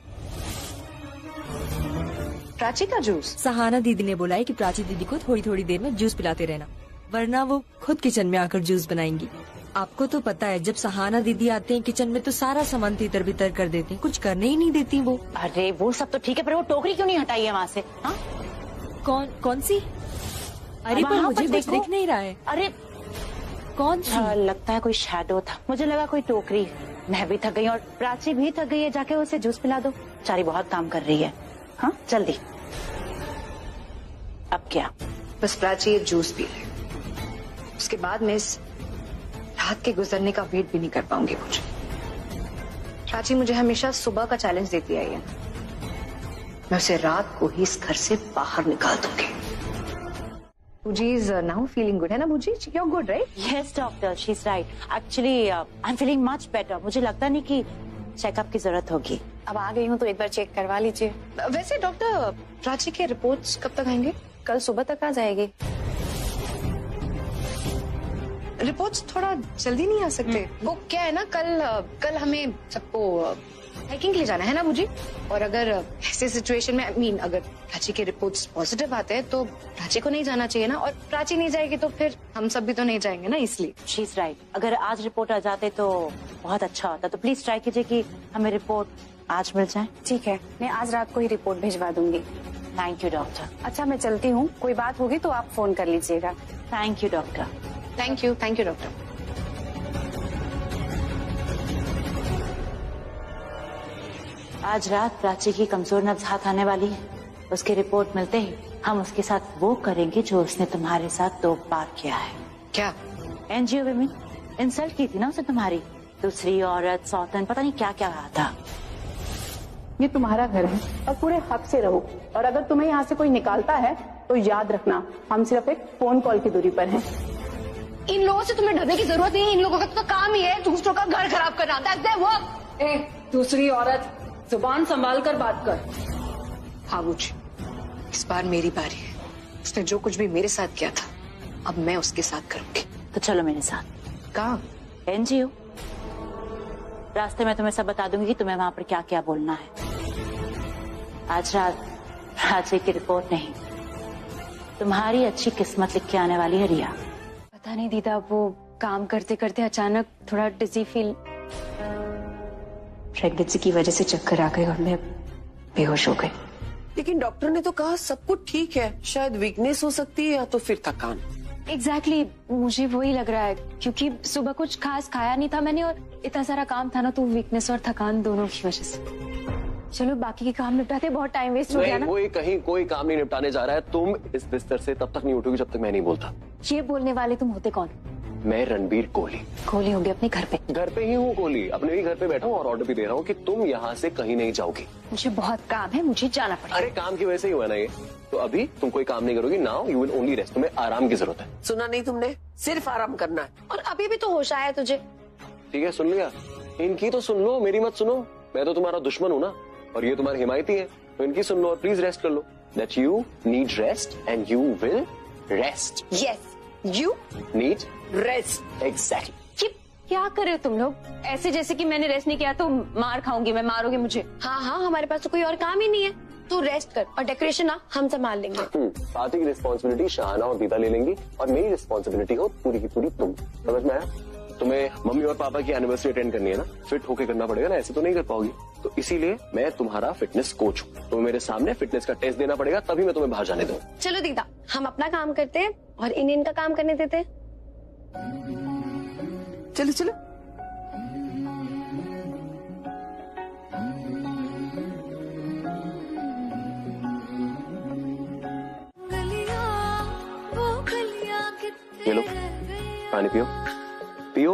प्राची का जूस?
सहाना दीदी ने बोला है कि प्राची दीदी को थोड़ी थोड़ी देर में जूस पिलाते रहना, वरना वो खुद किचन में आकर जूस बनाएंगी। आपको तो पता है जब सहाना दीदी आते हैं किचन में तो सारा सामान तितर बितर कर देते हैं, कुछ करने ही नहीं देती वो।
अरे वो सब तो ठीक है, पर वो टोकरी क्यों नहीं हटाई है वहाँ से? हाँ
कौन सी? अरे पर मुझे कुछ दिख नहीं रहा है।
अरे
कौन सी?
लगता है कोई शैडो था, मुझे लगा कोई टोकरी। मैं भी थक गई और प्राची भी थक गई है, जाके उसे जूस पिला दो, चारी बहुत काम कर रही है। हाँ जल्दी। अब क्या?
बस प्राची ये जूस पी ले, उसके बाद मैं इस रात के गुजरने का वेट भी नहीं कर पाऊंगी। मुझे प्राची मुझे हमेशा सुबह का चैलेंज देती आई है, मैं उसे रात को ही इस घर से बाहर निकाल दूंगी। Buji is now feeling good, है ना Buji? You're good, right?
Yes, doctor, she's right. Actually, I'm feeling much better. मुझे लगता नहीं कि चेकअप की जरूरत होगी।
अब आ गई हूँ तो एक बार चेक करवा लीजिए।
वैसे डॉक्टर, प्राची के रिपोर्ट्स कब तक आएंगे?
कल सुबह तक आ जाएगी।
रिपोर्ट्स थोड़ा जल्दी नहीं आ सकते? वो क्या है ना, कल हमें सबको हाइकिंग के लिए जाना है ना बुजी, और अगर ऐसे सिचुएशन में अगर प्राची के रिपोर्ट्स पॉजिटिव आते हैं तो प्राची को नहीं जाना चाहिए ना, और प्राची नहीं जाएगी तो फिर हम सब भी तो नहीं जाएंगे ना, इसलिए।
She is right. अगर आज रिपोर्ट आ जाते तो बहुत अच्छा होता, तो प्लीज ट्राई कीजिए कि हमें रिपोर्ट आज मिल जाए।
ठीक है, मैं आज रात को ही रिपोर्ट भिजवा दूंगी।
Thank you doctor.
अच्छा मैं चलती हूँ, कोई बात होगी तो आप फोन कर लीजिएगा।
Thank you doctor.
Thank you doctor.
आज रात प्राची की कमजोर नब्ज हाथ आने वाली है, उसकी रिपोर्ट मिलते ही हम उसके साथ वो करेंगे जो उसने तुम्हारे साथ 2 बार किया है।
क्या?
एनजीओ विमेन इंसल्ट की थी ना उसने तुम्हारी, दूसरी औरत, सौतन, पता नहीं क्या क्या कहा था।
ये तुम्हारा घर है और पूरे हक से रहो, और अगर तुम्हें यहाँ से कोई निकालता है तो याद रखना हम सिर्फ एक फोन कॉल की दूरी पर हैं।
इन लोगों से तुम्हें डरने की जरूरत नहीं है, इन लोगों का तो काम ही है दूसरों का घर खराब करना। That's their work।
दूसरी औरत, जुबान संभाल कर बात कर।
हाँ बुजी, इस बार मेरी बारी है। उसने जो कुछ भी मेरे साथ किया था अब मैं उसके साथ करूंगी।
तो चलो मेरे साथ।
कहाँ?
एनजीओ। रास्ते में तुम्हें सब बता दूंगी कि तुम्हें वहाँ पर क्या क्या बोलना है। आज रात प्राची की रिपोर्ट नहीं, तुम्हारी अच्छी किस्मत लिख के आने वाली है रिया।
पता नहीं दीदा, वो काम करते करते अचानक थोड़ा डिजी फील, प्रेगनेंसी की वजह से चक्कर आ गए और मैं बेहोश हो गई।
लेकिन डॉक्टर ने तो कहा सब कुछ ठीक है, शायद वीकनेस हो सकती है या तो फिर थकान।
एग्जैक्टली, मुझे वही लग रहा है क्योंकि सुबह कुछ खास खाया नहीं था मैंने और इतना सारा काम था ना, तो वीकनेस और थकान दोनों की वजह से। चलो बाकी के काम निपटाते, बहुत टाइम वेस्ट हो गया ना।
कोई काम नहीं निपटाने जा रहा है। तुम इस बिस्तर से तब तक नहीं उठोगी जब तक मैं नहीं बोलता।
ये बोलने वाले तुम होते कौन?
मैं रणबीर कोहली।
कोहली होंगे अपने घर पे?
घर पे ही हूँ कोहली, अपने ही घर पे बैठा हूँ और ऑर्डर भी दे रहा हूँ कि तुम यहाँ से कहीं नहीं जाओगी।
मुझे बहुत काम है, मुझे जाना पड़ेगा।
अरे काम की वजह से ही हुआ ना ये। तो अभी तुम कोई काम नहीं करोगी। Now you will only rest. तुम्हें आराम की जरूरत है।
सुना नहीं तुमने? सिर्फ आराम करना है।
और अभी भी तो होश आया है तुझे।
ठीक है सुन लिया, इनकी तो सुन लो, मेरी मत सुनो। मैं तो तुम्हारा दुश्मन हूँ ना, और ये तुम्हारी हिमायती है, तो इनकी सुन लो और प्लीज रेस्ट कर लो। That you need rest and you will rest.
Yes, you
need
rest.
Exactly.
क्या कर रहे हो तुम लोग? ऐसे जैसे कि मैंने रेस्ट नहीं किया तो मार खाऊंगी मैं, मारोगे मुझे।
हाँ हाँ, हमारे पास तो कोई और काम ही नहीं है, तू रेस्ट कर और डेकोरेशन ना हम संभाल लेंगे।
पार्टी की रिस्पॉन्सिबिलिटी शाहाना और दीदा ले लेंगी और मेरी रिस्पॉन्सिबिलिटी हो पूरी की पूरी तुम। समझ में आया? तुम्हें मम्मी और पापा की एनिवर्सरी अटेंड करनी है ना, फिट होके करना पड़ेगा ना, ऐसे तो नहीं कर पाओगी। तो इसीलिए मैं तुम्हारा फिटनेस कोच हूँ, तुम्हें मेरे सामने फिटनेस का टेस्ट देना पड़ेगा, तभी मैं तुम्हें बाहर जाने दूँ।
चलो दीदा, हम अपना काम करते हैं और इनका काम करने देते हैं।
चलो चलो।
ये लो पानी पियो पियो।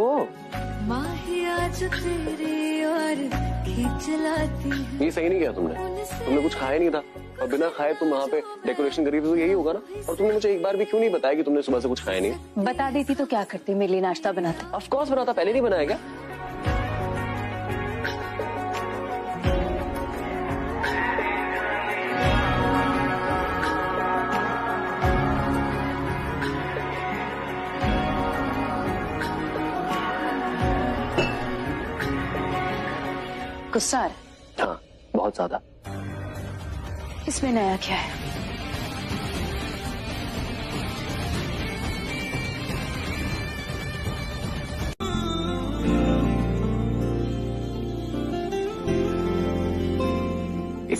ये सही नहीं किया तुमने कुछ खाया नहीं था और बिना खाए तुम वहाँ पे डेकोरेशन करी थी, तो यही होगा ना। और तुमने मुझे एक बार भी क्यों नहीं बताया कि तुमने सुबह से कुछ खाया नहीं?
बता देती तो क्या करती, मेरे लिए नाश्ता बनाते।
ऑफ कोर्स बनाता, पहले नहीं बनाया क्या?
गुस्सा आ रहा है?
हाँ बहुत ज्यादा।
इसमें नया क्या है?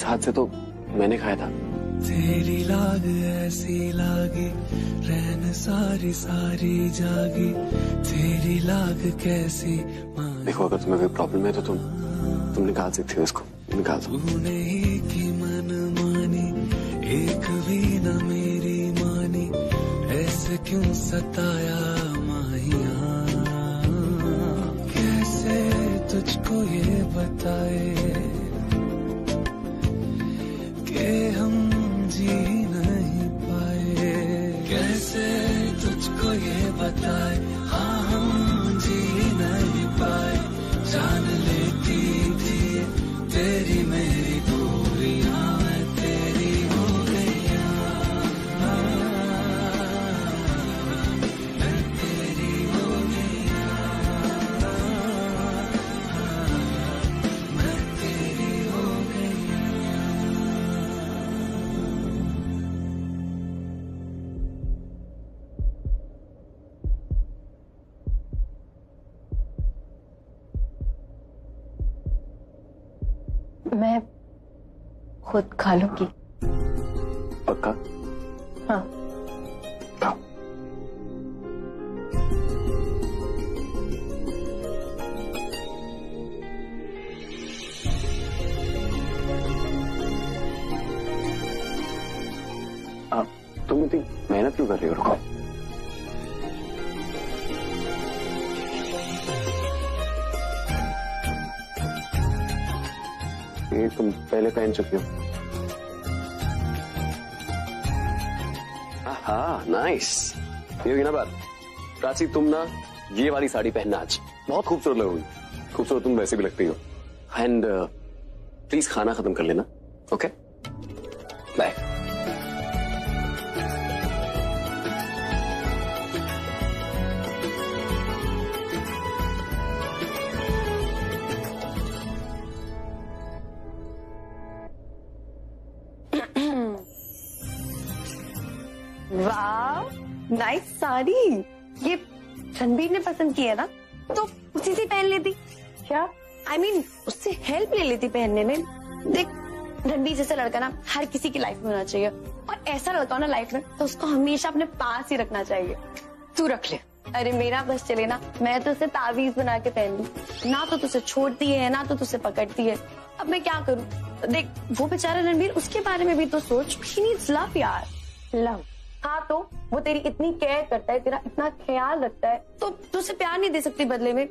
इस हाथ से तो मैंने खाया था।
तेरी लाग ऐसी लागी, रैन सारी सारी जागी, तेरी लाग कैसी।
देखो अगर तुम्हें कोई प्रॉब्लम है तो तुम निकाल सकते हो इसको, निकाल दो।
तूने ही की मन मानी, एक भी न मेरी मानी, ऐसे क्यों सताया माहिया। कैसे तुझको ये बताए कि हम जी नहीं पाए, कैसे तुझको ये बताए, हाँ हम जी नहीं पाए। जान लेती थी तेरी मेरी दूरियां, मैं तेरी हो गया, मैं तेरी हो गया, मैं तेरी हो गया।
मैं खुद खा लूंगी।
पक्का?
हाँ।
खाओ। तुम इतनी मेहनत क्यों कर रही हो? रुको। ये तुम पहले पहन चुकी हो। हाँ नाइस। ये होगी ना बात। प्राची तुम ना ये वाली साड़ी पहनना आज, बहुत खूबसूरत लगोगी। खूबसूरत तुम वैसे भी लगती हो। एंड प्लीज खाना खत्म कर लेना। Okay bye.
वाह नाइस साड़ी। ये रणबीर ने पसंद की है ना, तो उसी से पहन लेती। क्या I mean, उससे हेल्प ले लेती पहनने में। देख रणबीर जैसा लड़का ना हर किसी की लाइफ में होना चाहिए, और ऐसा लड़का हो ना लाइफ में तो उसको हमेशा अपने पास ही रखना चाहिए। तू रख ले। अरे मेरा बस चले ना, मैं तो उसे तावीज बना के पहन लूं। ना तो तुझे छोड़ती है ना तो तुझे पकड़ती है। अब मैं क्या करूं? देख वो बेचारा रणबीर, उसके बारे में भी तो सोच। ही नीड्स लव यार, लव। हाँ तो वो तेरी इतनी केयर करता है, तेरा इतना ख्याल रखता है, तो तू उसे प्यार नहीं दे सकती बदले में?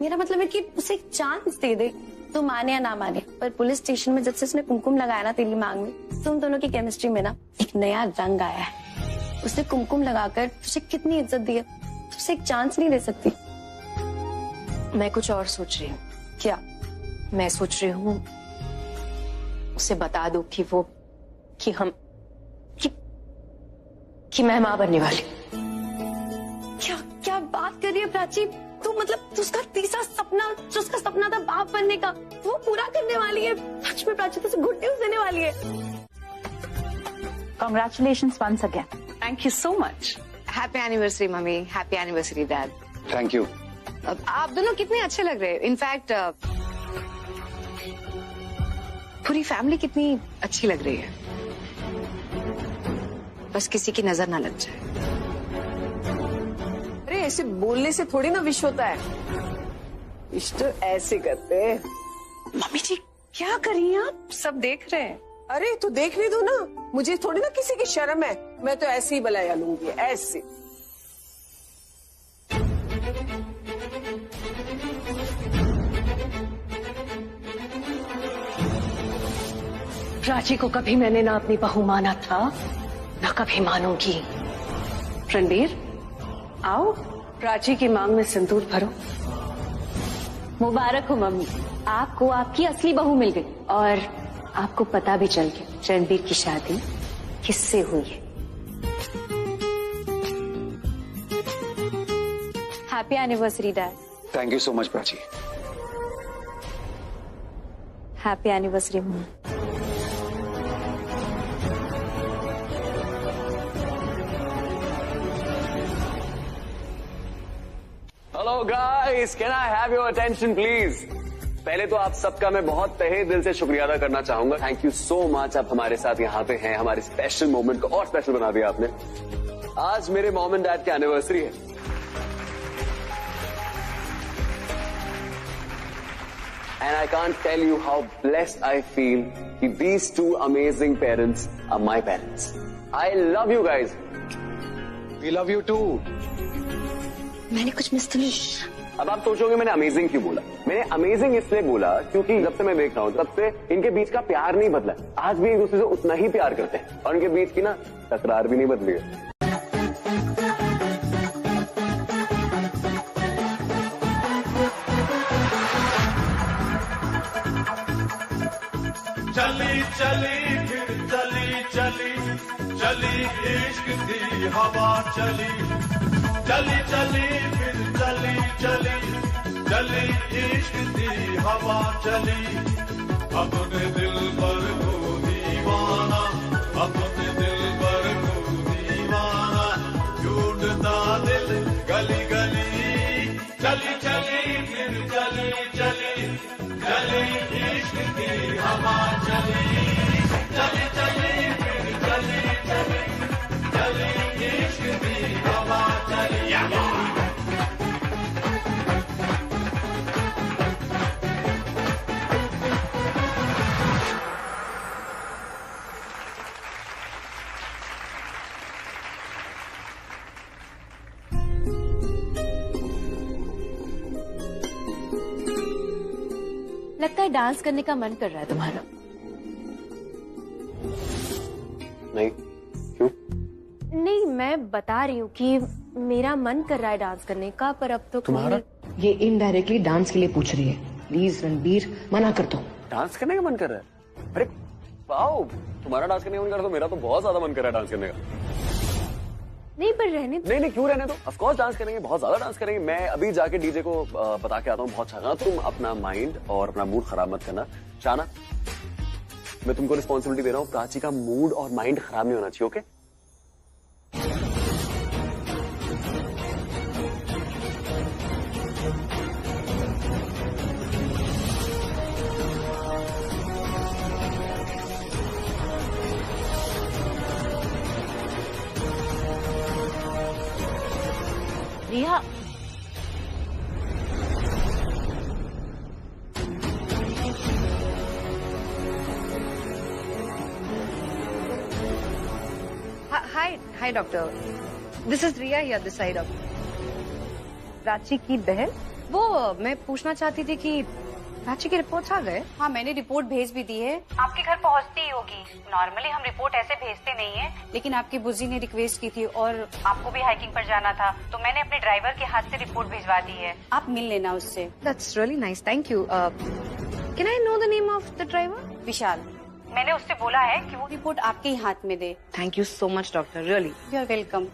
मेरा मतलब है कि उसे एक चांस दे दे। तू माने या ना माने, पर पुलिस स्टेशन में जब से उसने कुमकुम लगाया ना तेरी मांग में, तुम दोनों की केमिस्ट्री में ना एक नया रंग आया है। उसने कुमकुम लगाकर तुझे कितनी इज्जत दी है, तुझे एक चांस नहीं दे सकती?
मैं कुछ और सोच रही हूँ।
क्या?
मैं सोच रही हूँ उसे बता दो कि वो कि मैं माँ बनने वाली।
क्या क्या बात कर रही है प्राची? तू मतलब उसका तीसरा सपना, जो उसका सपना था बाप बनने का, वो पूरा करने वाली है? सच में प्राची तुझे गुड न्यूज देने वाली है।
Congratulations once again.
Thank you so much. Happy anniversary mummy, happy anniversary dad.
Thank you.
आप दोनों कितने अच्छे लग रहे हैं। इनफैक्ट पूरी फैमिली कितनी अच्छी लग रही है। बस किसी की नजर ना लग जाए।
अरे ऐसे बोलने से थोड़ी ना विश होता है, विश तो ऐसे करते हैं।
मम्मी जी क्या कर रही हैं आप? सब देख रहे हैं।
अरे तो देखने दो ना, मुझे थोड़ी ना किसी की शर्म है। मैं तो ऐसे ही बुलाया लूंगी, ऐसे।
प्राची को कभी मैंने ना अपनी बहू माना था, ना कभी मानूंगी। रणबीर आओ, प्राची की मांग में सिंदूर भरो।
मुबारक हो मम्मी, आपको आपकी असली बहू मिल गई, और आपको पता भी चल गया रणबीर की शादी किससे हुई है। Happy anniversary dad.
Thank you so much Prachi.
Happy anniversary mummy.
Hello guys, can I have your attention please? पहले तो आप सबका मैं बहुत तहे दिल से शुक्रिया अदा करना चाहूंगा। थैंक यू सो मच, आप हमारे साथ यहाँ पे हैं, हमारे स्पेशल मोमेंट को और स्पेशल बना दिया आपने। आज मेरे मॉम एंड डैड की एनिवर्सरी है। And I can't tell you how blessed I feel that these two amazing parents are my parents. I love you guys.
We love you too.
मैंने कुछ मिस तो नहीं?
अब आप सोचोगे मैंने अमेजिंग क्यों बोला। मैंने अमेजिंग इसलिए बोला क्योंकि जब से मैं देख रहा हूँ तब से इनके बीच का प्यार नहीं बदला। आज भी एक दूसरे से उतना ही प्यार करते हैं और इनके बीच की ना तकरार भी नहीं बदली है।
चली चली फिर चली चली चली इश्क की हवा चली चली चली फिर चली चली चली इश्क की हवा चली अपने दिल पर को दीवाना अपने दिल पर को दीवाना ढूंढता दिल गली गली चली चली फिर चली चली चली इश्क की हवा चली चली चली फिर चली चली चली इश्क की हवा चली।
लगता है डांस करने का मन कर रहा है तुम्हारा।
नहीं, क्यों?
नहीं, मैं बता रही हूँ कि मेरा मन कर रहा है डांस करने का, पर अब तो
तुम्हारा ये इनडायरेक्टली डांस के लिए पूछ रही है। प्लीज रणबीर, मना कर दो।
डांस करने का मन कर रहा है? अरे वाओ, तुम्हारा डांस करने का मन कर रहा है तो मेरा तो बहुत ज्यादा मन कर रहा है डांस करने का।
नहीं, पर रहने दो।
नहीं, क्यों रहने दो? ऑफ कोर्स डांस करेंगे, बहुत ज्यादा डांस करेंगे। मैं अभी जाके डीजे को बता के आता हूँ बहुत अच्छा। तुम अपना माइंड और अपना मूड खराब मत करना। शाना, मैं तुमको रिस्पॉन्सिबिलिटी दे रहा हूँ, प्राची का मूड और माइंड खराब नहीं होना चाहिए, okay?
Riya,
hi doctor, this is Riya here this side of Prachi की बहन। वो मैं पूछना चाहती थी कि प्राची की रिपोर्ट्स आ गए?
हाँ, मैंने रिपोर्ट भेज भी दी है। आपके घर पहुँचती ही होगी। नॉर्मली हम रिपोर्ट ऐसे भेजते नहीं है, लेकिन आपकी बुजी ने रिक्वेस्ट की थी और आपको भी हाइकिंग पर जाना था, तो मैंने अपने ड्राइवर के हाथ से रिपोर्ट भिजवा दी है। आप मिल लेना उससे।
That's really nice, thank you. Can I know the name of the driver?
Vishal. मैंने उससे बोला है कि वो रिपोर्ट आपके ही हाथ में दे।
Thank you so much doctor, really.
You are welcome.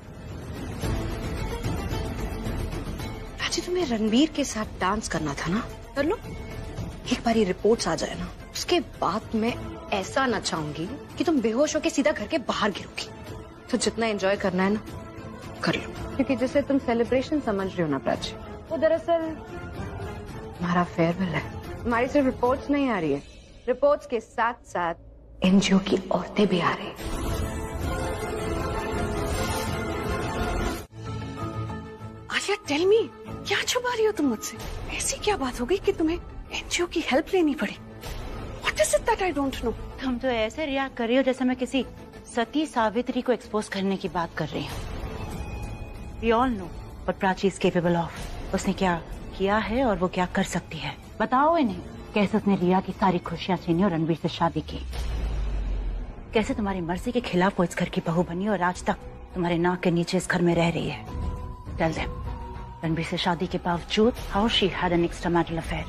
Prachi, तुम्हें रणबीर के साथ डांस करना था ना, कर लो। एक बार ये रिपोर्ट्स आ जाए ना, उसके बाद मैं ऐसा नचाऊंगी कि तुम बेहोश होके सीधा घर के बाहर गिरोगी। तो जितना एंजॉय करना है ना, कर लो। क्योंकि जिसे तुम सेलिब्रेशन समझ रही हो ना प्राची, वो दरअसल तुम्हारा फेयरवेल है। हमारी सिर्फ रिपोर्ट्स नहीं आ रही है, रिपोर्ट्स के साथ साथ एनजीओ की औरतें भी आ रही हैं।
आलिया, टेल मी, क्या छुपा रही हो तुम मुझसे? ऐसी क्या बात हो गई कि तुम्हें एनजीओ की हेल्प लेनी पड़ी? What is it that I don't know?
तुम तो ऐसे रिएक्ट कर रही हो जैसे मैं किसी सती सावित्री को एक्सपोज करने की बात कर रही हूँ। We all know what Prachi is capable of. उसने क्या किया है और वो क्या कर सकती है। बताओ इन्हें, कैसे उसने रिया की सारी खुशियां छीनी और रणबीर से शादी की। कैसे तुम्हारी मर्जी के खिलाफ वो इस घर की बहू बनी और आज तक तुम्हारे नाक के नीचे इस घर में रह रही है। Tell them, रणबीर से शादी के बावजूद how she had an extramarital affair.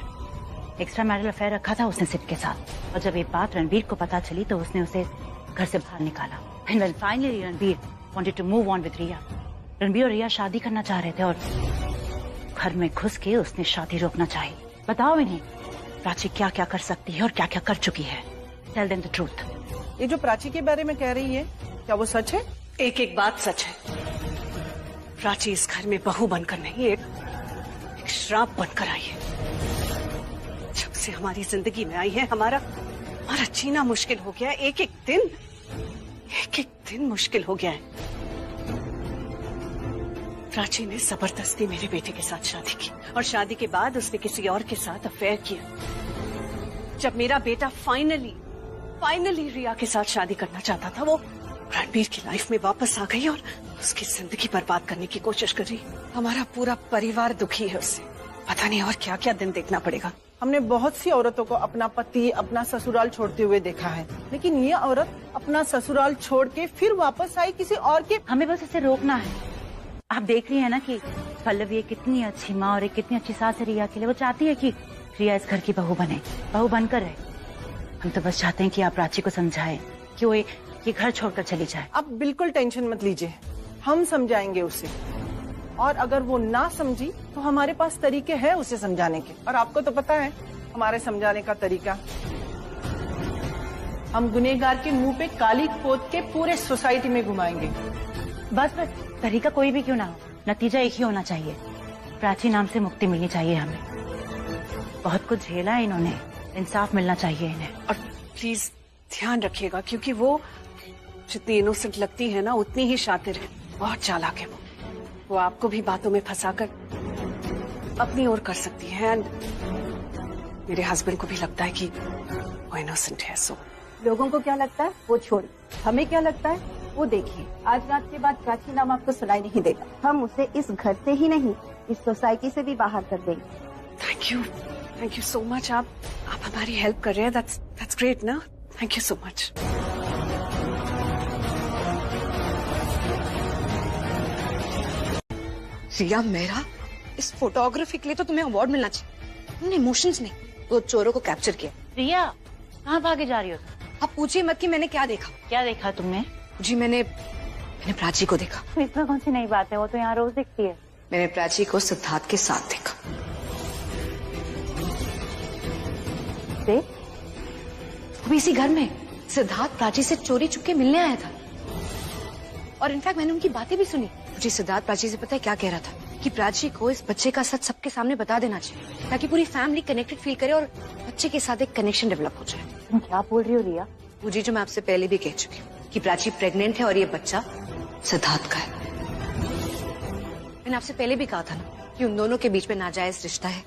Extramarital affair रखा था उसने सिड के साथ, और जब ये बात रणबीर को पता चली तो उसने उसे घर से बाहर निकाला। And when finally Ranbir wanted to move on with रिया, रणबीर और रिया शादी करना चाह रहे थे और घर में घुस के उसने शादी रोकना चाहिए। बताओ इन्हें, प्राची क्या क्या कर सकती है और क्या क्या कर चुकी है। Tell them the truth.
ये जो प्राची के बारे में कह रही है, क्या वो सच है? एक एक बात सच है। प्राची इस घर में बहू बनकर नहीं, एक श्राप बनकर आई है। जब
से हमारी जिंदगी में आई है, हमारा जीना मुश्किल हो गया है। एक एक दिन मुश्किल हो गया है। प्राची ने जबरदस्ती मेरे बेटे के साथ शादी की और शादी के बाद उसने किसी और के साथ अफेयर किया। जब मेरा बेटा फाइनली रिया के साथ शादी करना चाहता था, वो रणबीर की लाइफ में वापस आ गई और उसकी जिंदगी बर्बाद करने की कोशिश कर रही। हमारा पूरा परिवार दुखी है उससे। पता नहीं और क्या क्या दिन देखना पड़ेगा।
हमने बहुत सी औरतों को अपना पति, अपना ससुराल छोड़ते हुए देखा है, लेकिन ये औरत अपना ससुराल छोड़ के फिर वापस आई किसी और के।
हमें बस इसे रोकना है। आप देख रही है ना कि पल्लवी कितनी अच्छी माँ और कितनी अच्छी सास है रिया के लिए। वो चाहती है कि रिया इस घर की बहू बने, बहू बनकर रहे। हम तो बस चाहते हैं कि आप प्राची को समझाएं कि वो ये घर छोड़कर चली जाए।
आप बिल्कुल टेंशन मत लीजिए, हम समझाएंगे उसे। और अगर वो ना समझी तो हमारे पास तरीके हैं उसे समझाने के। और आपको तो पता है हमारे समझाने का तरीका। हम गुनहगार के मुंह पे काली पोत के पूरे सोसाइटी में घुमाएंगे।
बस तरीका कोई भी क्यों ना हो, नतीजा एक ही होना चाहिए। प्राची नाम से मुक्ति मिलनी चाहिए हमें। बहुत कुछ झेला है इन्होंने, इंसाफ मिलना चाहिए इन्हें।
और प्लीज ध्यान रखिएगा, क्योंकि वो जितनी इनोसेंट लगती है ना, उतनी ही शातिर है। बहुत चालाक है वो आपको भी बातों में फंसाकर अपनी ओर कर सकती है। एंड मेरे हस्बैंड को भी लगता है कि वो इनोसेंट है। सो
लोगों को क्या लगता है वो छोड़िए, हमें क्या लगता है वो देखिए। आज रात के बाद प्राची नाम आपको सुनाई नहीं देगा। हम उसे इस घर से ही नहीं, इस सोसाइटी से भी बाहर कर देंगे।
Thank you so much. आप हमारी हेल्प कर रहे हैं। दैट्स ग्रेट ना। Thank you so much.
Riya मेरा, इस फोटोग्राफी के लिए तो तुम्हें अवार्ड मिलना चाहिए। तुमने इमोशंस नहीं, वो चोरों को कैप्चर किया।
रिया कहाँ भागे जा रही हो?
आप पूछिए मत कि मैंने क्या देखा।
क्या देखा तुमने?
जी मैंने प्राची को देखा।
तो इसमें कौन सी नई बात है, वो तो यहाँ रोज दिखती है।
मैंने प्राची को सिद्धार्थ के साथ देखा। अभी इसी घर में सिद्धार्थ प्राची से चोरी चुपके मिलने आया था। और इनफैक्ट मैंने उनकी बातें भी सुनी। मुझे सिद्धार्थ प्राची से पता है क्या कह रहा था कि प्राची को इस बच्चे का सच सबके सामने बता देना चाहिए, ताकि पूरी फैमिली कनेक्टेड फील करे और बच्चे के साथ एक कनेक्शन डेवलप हो जाए।
तुम क्या बोल रही हो रिया?
मुझे जो मैं आपसे पहले भी कह चुकी हूँ कि प्राची प्रेग्नेंट है और ये बच्चा सिद्धार्थ का है। मैंने आपसे पहले भी कहा था ना कि उन दोनों के बीच में नाजायज रिश्ता है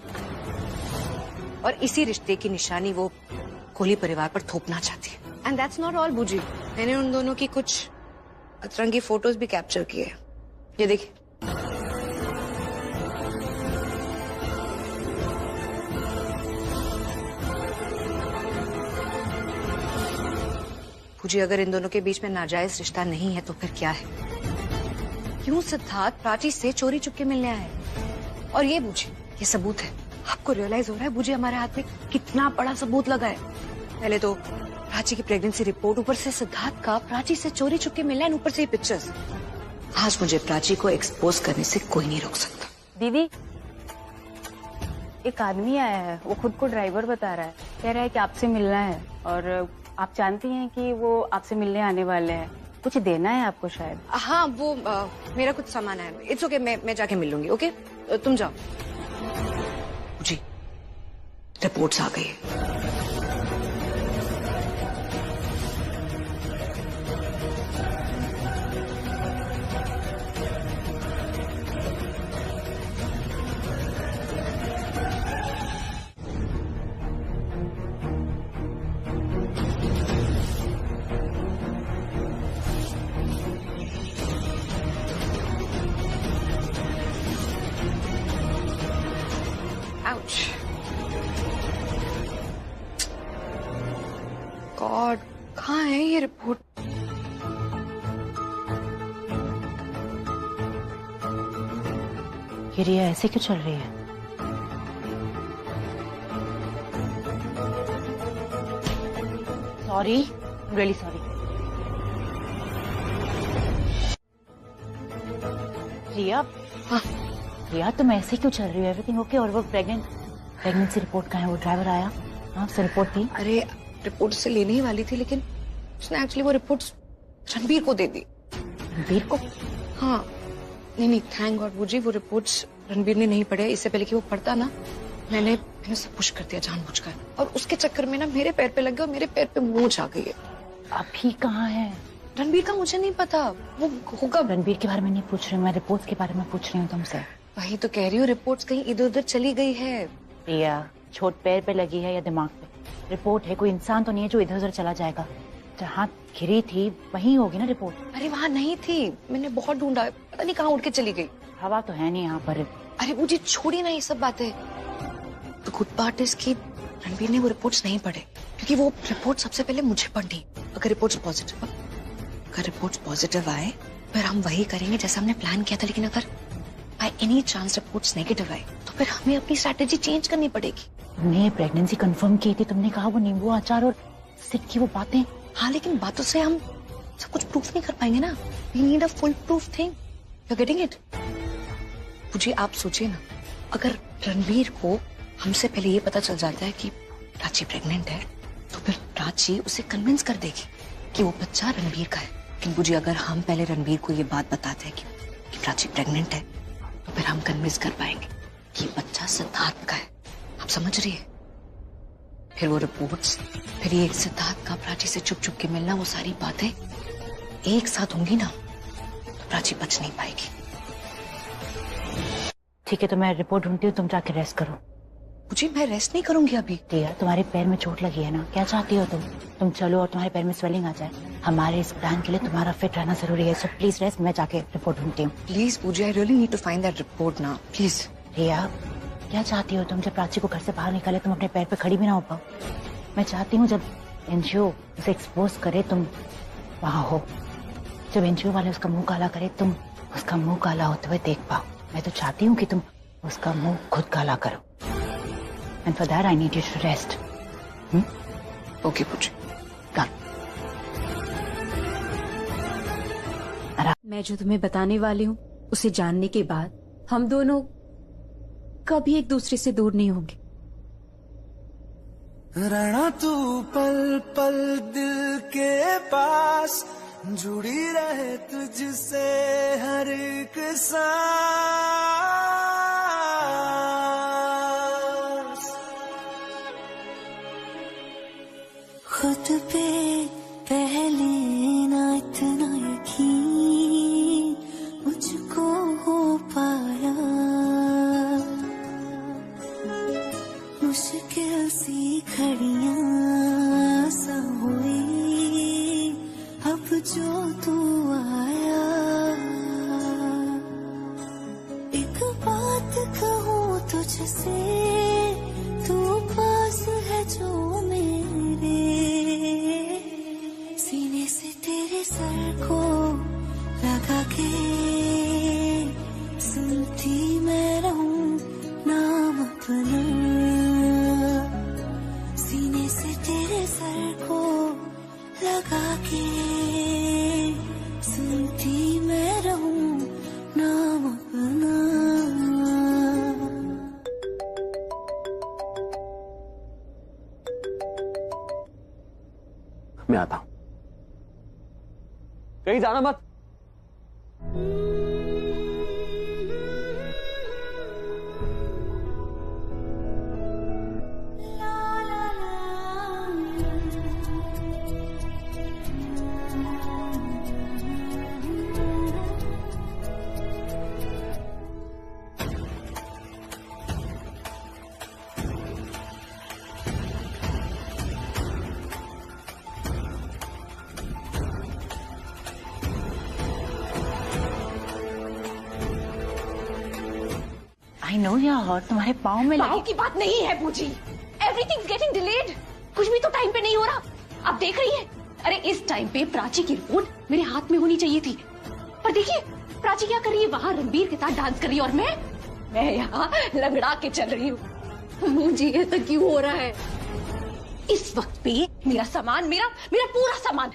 और इसी रिश्ते की निशानी वो कोहली परिवार पर थोपना चाहती है। एंड दैट्स नॉट ऑल बूजी, मैंने उन दोनों की कुछ अतरंगी फोटोज भी कैप्चर किए हैं। ये देखिए। पूजी, अगर इन दोनों के बीच में नाजायज रिश्ता नहीं है तो फिर क्या है? क्यों सिद्धार्थ प्राची से चोरी चुपके मिलने आए? और ये बूजी, ये सबूत है। आपको रियलाइज हो रहा है बूजी हमारे हाथ में कितना बड़ा सबूत लगा है? पहले तो प्राची की प्रेगनेंसी रिपोर्ट, ऊपर से सिद्धार्थ का प्राची से चोरी चुपके मिलना है, ऊपर से ये पिक्चर्स। आज मुझे प्राची को एक्सपोज करने से कोई नहीं रोक सकता।
दीदी, एक आदमी आया है, वो खुद को ड्राइवर बता रहा है, कह रहा है कि आपसे मिलना है और आप जानती हैं कि वो आपसे मिलने आने वाले हैं। कुछ देना है आपको शायद।
हाँ, वो मेरा कुछ सामान है। इट्स ओके, मैं जाके मिल लूंगी। ओके, तुम जाओ। जी, रिपोर्ट्स आ गई है। गॉड, कहाँ है ये रिपोर्ट?
ये रिया ऐसे क्यों चल रही है? Sorry, really sorry. रिया, हाँ रिया, तुम ऐसे क्यों चल रही हो? Everything okay? और वो प्रेगनेंसी रिपोर्ट का है? वो ड्राइवर आया, हाँ से रिपोर्ट दी?
अरे रिपोर्ट से लेने ही वाली थी, लेकिन उसने एक्चुअली वो रिपोर्ट रणबीर को दे दी।
रणबीर को?
हाँ, नहीं, थैंक गॉड बूजी, वो रिपोर्ट्स रणबीर ने नहीं पढ़े। इससे पहले कि वो पढ़ता ना, मैंने सब कुछ कर दिया जानबूझकर, और उसके चक्कर में ना मेरे पैर पे लग गया और मेरे पैर पे मोच आ गई है।
अभी कहाँ है
रणबीर का मुझे नहीं पता, वो होगा।
रणबीर के बारे में नहीं पूछ रही हूँ मैं, रिपोर्ट्स के बारे में पूछ रही हूँ तुमसे।
वही तो कह रही हूँ, रिपोर्ट्स कहीं इधर उधर चली गई है।
प्रिया, चोट पैर पे लगी है या दिमाग पे? रिपोर्ट है, कोई इंसान तो नहीं है जो इधर उधर चला जाएगा। जहाँ गिरी थी वहीं होगी ना रिपोर्ट।
अरे वहाँ नहीं थी, मैंने बहुत ढूंढा, पता नहीं कहाँ उड़ के चली गई।
हवा तो है नहीं यहाँ पर।
अरे मुझे छोड़ी ना ये सब बातें। तो गुड पार्ट इज कि रणबीर ने वो रिपोर्ट्स नहीं पढ़े, क्योंकि वो रिपोर्ट सबसे पहले मुझे पढ़नी। अगर रिपोर्ट्स पॉजिटिव आए फिर हम वही करेंगे जैसा हमने प्लान किया था, लेकिन अगर by any chance reports negative आए तो फिर हमें अपनी स्ट्रेटेजी चेंज करनी पड़ेगी।
तुमने प्रेगनेंसी कंफर्म की थी, तुमने कहा वो नींबू अचार और सिट की वो बातें।
हाँ, लेकिन बातों से हम सब कुछ प्रूफ नहीं कर पाएंगे ना। We need a full proof thing. You are getting it? मुझे आप सोचिए ना, अगर रणबीर को हमसे पहले ये पता चल जाता है कि प्राची प्रेग्नेंट है, तो फिर प्राची उसे कन्विंस कर देगी कि वो बच्चा रणबीर का है। लेकिन मुझे अगर हम पहले रणबीर को ये बात बताते हैं कि प्राची प्रेग्नेंट है, तो फिर हम कन्विंस कर पाएंगे कि बच्चा सिद्धार्थ का है। आप समझ रही है? फिर वो रिपोर्ट्स, फिर ये सिद्धार्थ का प्राची से चुप चुप के मिलना, वो सारी बातें एक साथ होंगी ना, तो प्राची बच नहीं पाएगी।
ठीक है, तो मैं रिपोर्ट ढूंढती हूँ, तुम जाके रेस्ट करो।
मुझे, मैं रेस्ट नहीं करूंगी अभी।
प्रिया, तुम्हारे पैर में चोट लगी है ना, क्या चाहती हो तुम चलो और तुम्हारे पैर में स्वेलिंग आ जाए। हमारे इस प्लान के लिए तुम्हारा फिट रहना जरूरी है, सो प्लीज रेस्ट। मैं जाके रिपोर्ट ढूंढती हूँ।
Please Pooja, I really need to find that report now, please.
Priya, क्या चाहती हो तुम? जब प्राची को घर से बाहर निकाले तुम अपने पैर पे खड़ी भी ना हो पाओ। मैं चाहती हूँ जब एनजीओ उसे एक्सपोज करे तुम वहां हो, जब एनजीओ वाले उसका मुंह काला करे तुम उसका मुंह काला होते हुए देख पाओ। मैं तो चाहती हूँ कि तुम उसका मुंह खुद काला करो। And for that I need you to rest.
Okay, पूजा।
मैं जो तुम्हें बताने वाली हूँ उसे जानने के बाद हम दोनों कभी एक दूसरे से दूर नहीं होंगे।
रहना तू पल पल दिल के पास, जुड़ी रहे तुझसे हर एक सांस। खुद पे पहले ना इतना यकीन मुझको हो पाया, मुश्किल सी घड़ियां सा हुई अब जो तू आया। एक बात कहूँ तुझसे, तू पास है जो मेरे, सीने से तेरे सर को लगा के सुनती मैं रहूं नाम अपना। सीने से तेरे सर को लगा के सुनती मैं रहूं नाम अपना।
मैं आता हूं, कहीं जाना मत।
आई नो यार, तुम्हारे पाँव में
पाँव की बात नहीं है पूजी, एवरीथिंग गेटिंग डिलेड। कुछ भी तो टाइम पे नहीं हो रहा, आप देख रही हैं। अरे इस टाइम पे प्राची की रिपोर्ट मेरे हाथ में होनी चाहिए थी, पर देखिए प्राची क्या कर रही है, वहाँ रणबीर के साथ डांस कर रही है और मैं यहाँ लंगड़ा के चल रही हूँ। मुझे ऐसा क्यों हो रहा है? इस वक्त पे मेरा सामान, मेरा पूरा सामान,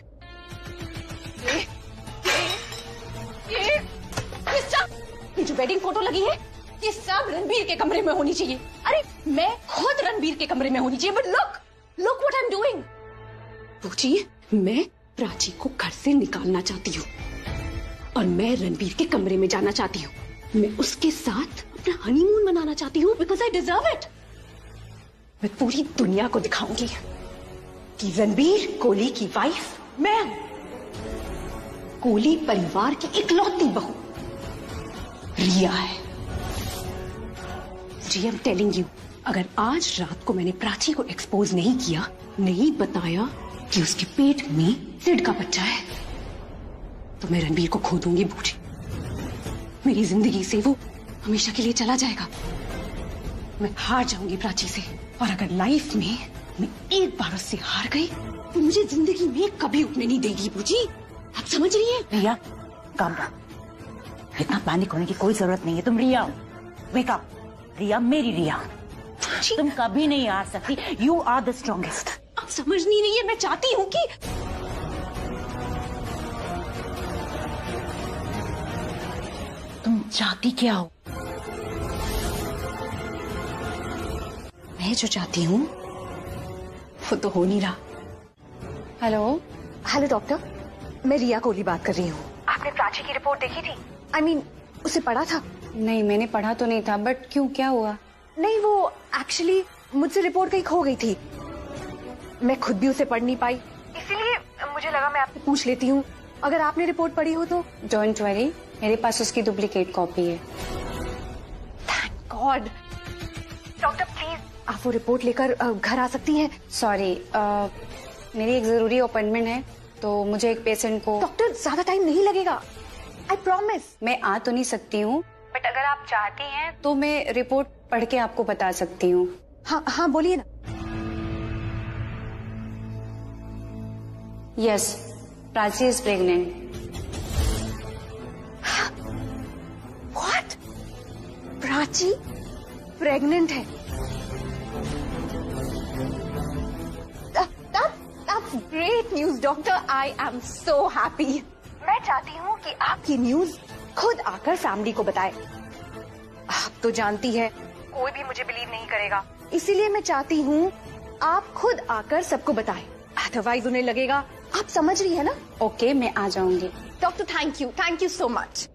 ये जो वेडिंग फोटो लगी है, ये सब रणबीर के कमरे में होनी चाहिए। अरे मैं खुद रणबीर के कमरे में होनी चाहिए, but look what I am doing. पूछिए, मैं प्राची को घर से निकालना चाहती हूँ और मैं रणबीर के कमरे में जाना चाहती हूँ। मैं उसके साथ अपना हनीमून मनाना चाहती हूँ बिकॉज आई डिजर्व इट।
मैं पूरी दुनिया को दिखाऊंगी कि रणबीर कोहली की वाइफ मैं हूं। कोहली परिवार की इकलौती बहू रिया है। जी आई एम टेलिंग यू, अगर आज रात को मैंने प्राची को एक्सपोज नहीं किया, नहीं बताया कि उसके पेट में सिड का बच्चा है, तो मैं रणबीर को खो दूंगी बूढ़ी। मेरी जिंदगी से वो हमेशा के लिए चला जाएगा। मैं हार जाऊंगी प्राची से, और अगर लाइफ में मैं एक बार उससे हार गई तो मुझे जिंदगी में कभी उठने नहीं देगी बूजी। आप समझ रही हैं?
रिया, काम डाउन। इतना पैनिक होने की कोई जरूरत नहीं है। तुम रिया हो। Wake up. रिया, मेरी रिया। तुम कभी नहीं हार सकती। You are the strongest.
आप समझ नहीं रही है, मैं चाहती हूँ कि
तुम चाहती क्या हो?
मैं जो चाहती हूँ वो तो हो नहीं रहा।
हेलो
हेलो डॉक्टर, मैं रिया कोहली बात कर रही हूँ।
आपने प्राची की रिपोर्ट देखी थी?
आई मीन उसे पढ़ा था?
नहीं, मैंने पढ़ा तो नहीं था, बट क्यों, क्या हुआ?
नहीं, वो एक्चुअली मुझसे रिपोर्ट कहीं खो गई थी। मैं खुद भी उसे पढ़ नहीं पाई, इसीलिए मुझे लगा मैं आपसे पूछ लेती हूँ। अगर आपने रिपोर्ट पढ़ी हो तो।
डोंट वरी, मेरे पास उसकी डुप्लीकेट कॉपी है।
Thank God. डॉक्टर प्लीज, आप वो रिपोर्ट लेकर घर आ सकती हैं?
सॉरी, मेरी एक जरूरी अपॉइंटमेंट है, तो मुझे एक पेशेंट को।
डॉक्टर, ज्यादा टाइम नहीं लगेगा, आई प्रॉमिस।
मैं आ तो नहीं सकती हूँ, बट अगर आप चाहती हैं तो मैं रिपोर्ट पढ़ के आपको बता सकती हूँ।
हाँ हाँ, बोलिए ना।
Yes, Prachi is pregnant.
What? Prachi pregnant है? That's great news, doctor. I am so happy. मैं चाहती हूँ कि आपकी न्यूज खुद आकर फैमिली को बताए। आप तो जानती है, कोई भी मुझे बिलीव नहीं करेगा, इसीलिए मैं चाहती हूँ आप खुद आकर सबको बताएं। अदरवाइज उन्हें लगेगा, आप समझ रही है ना?
ओके, मैं आ जाऊंगी।
Doctor, thank you so much.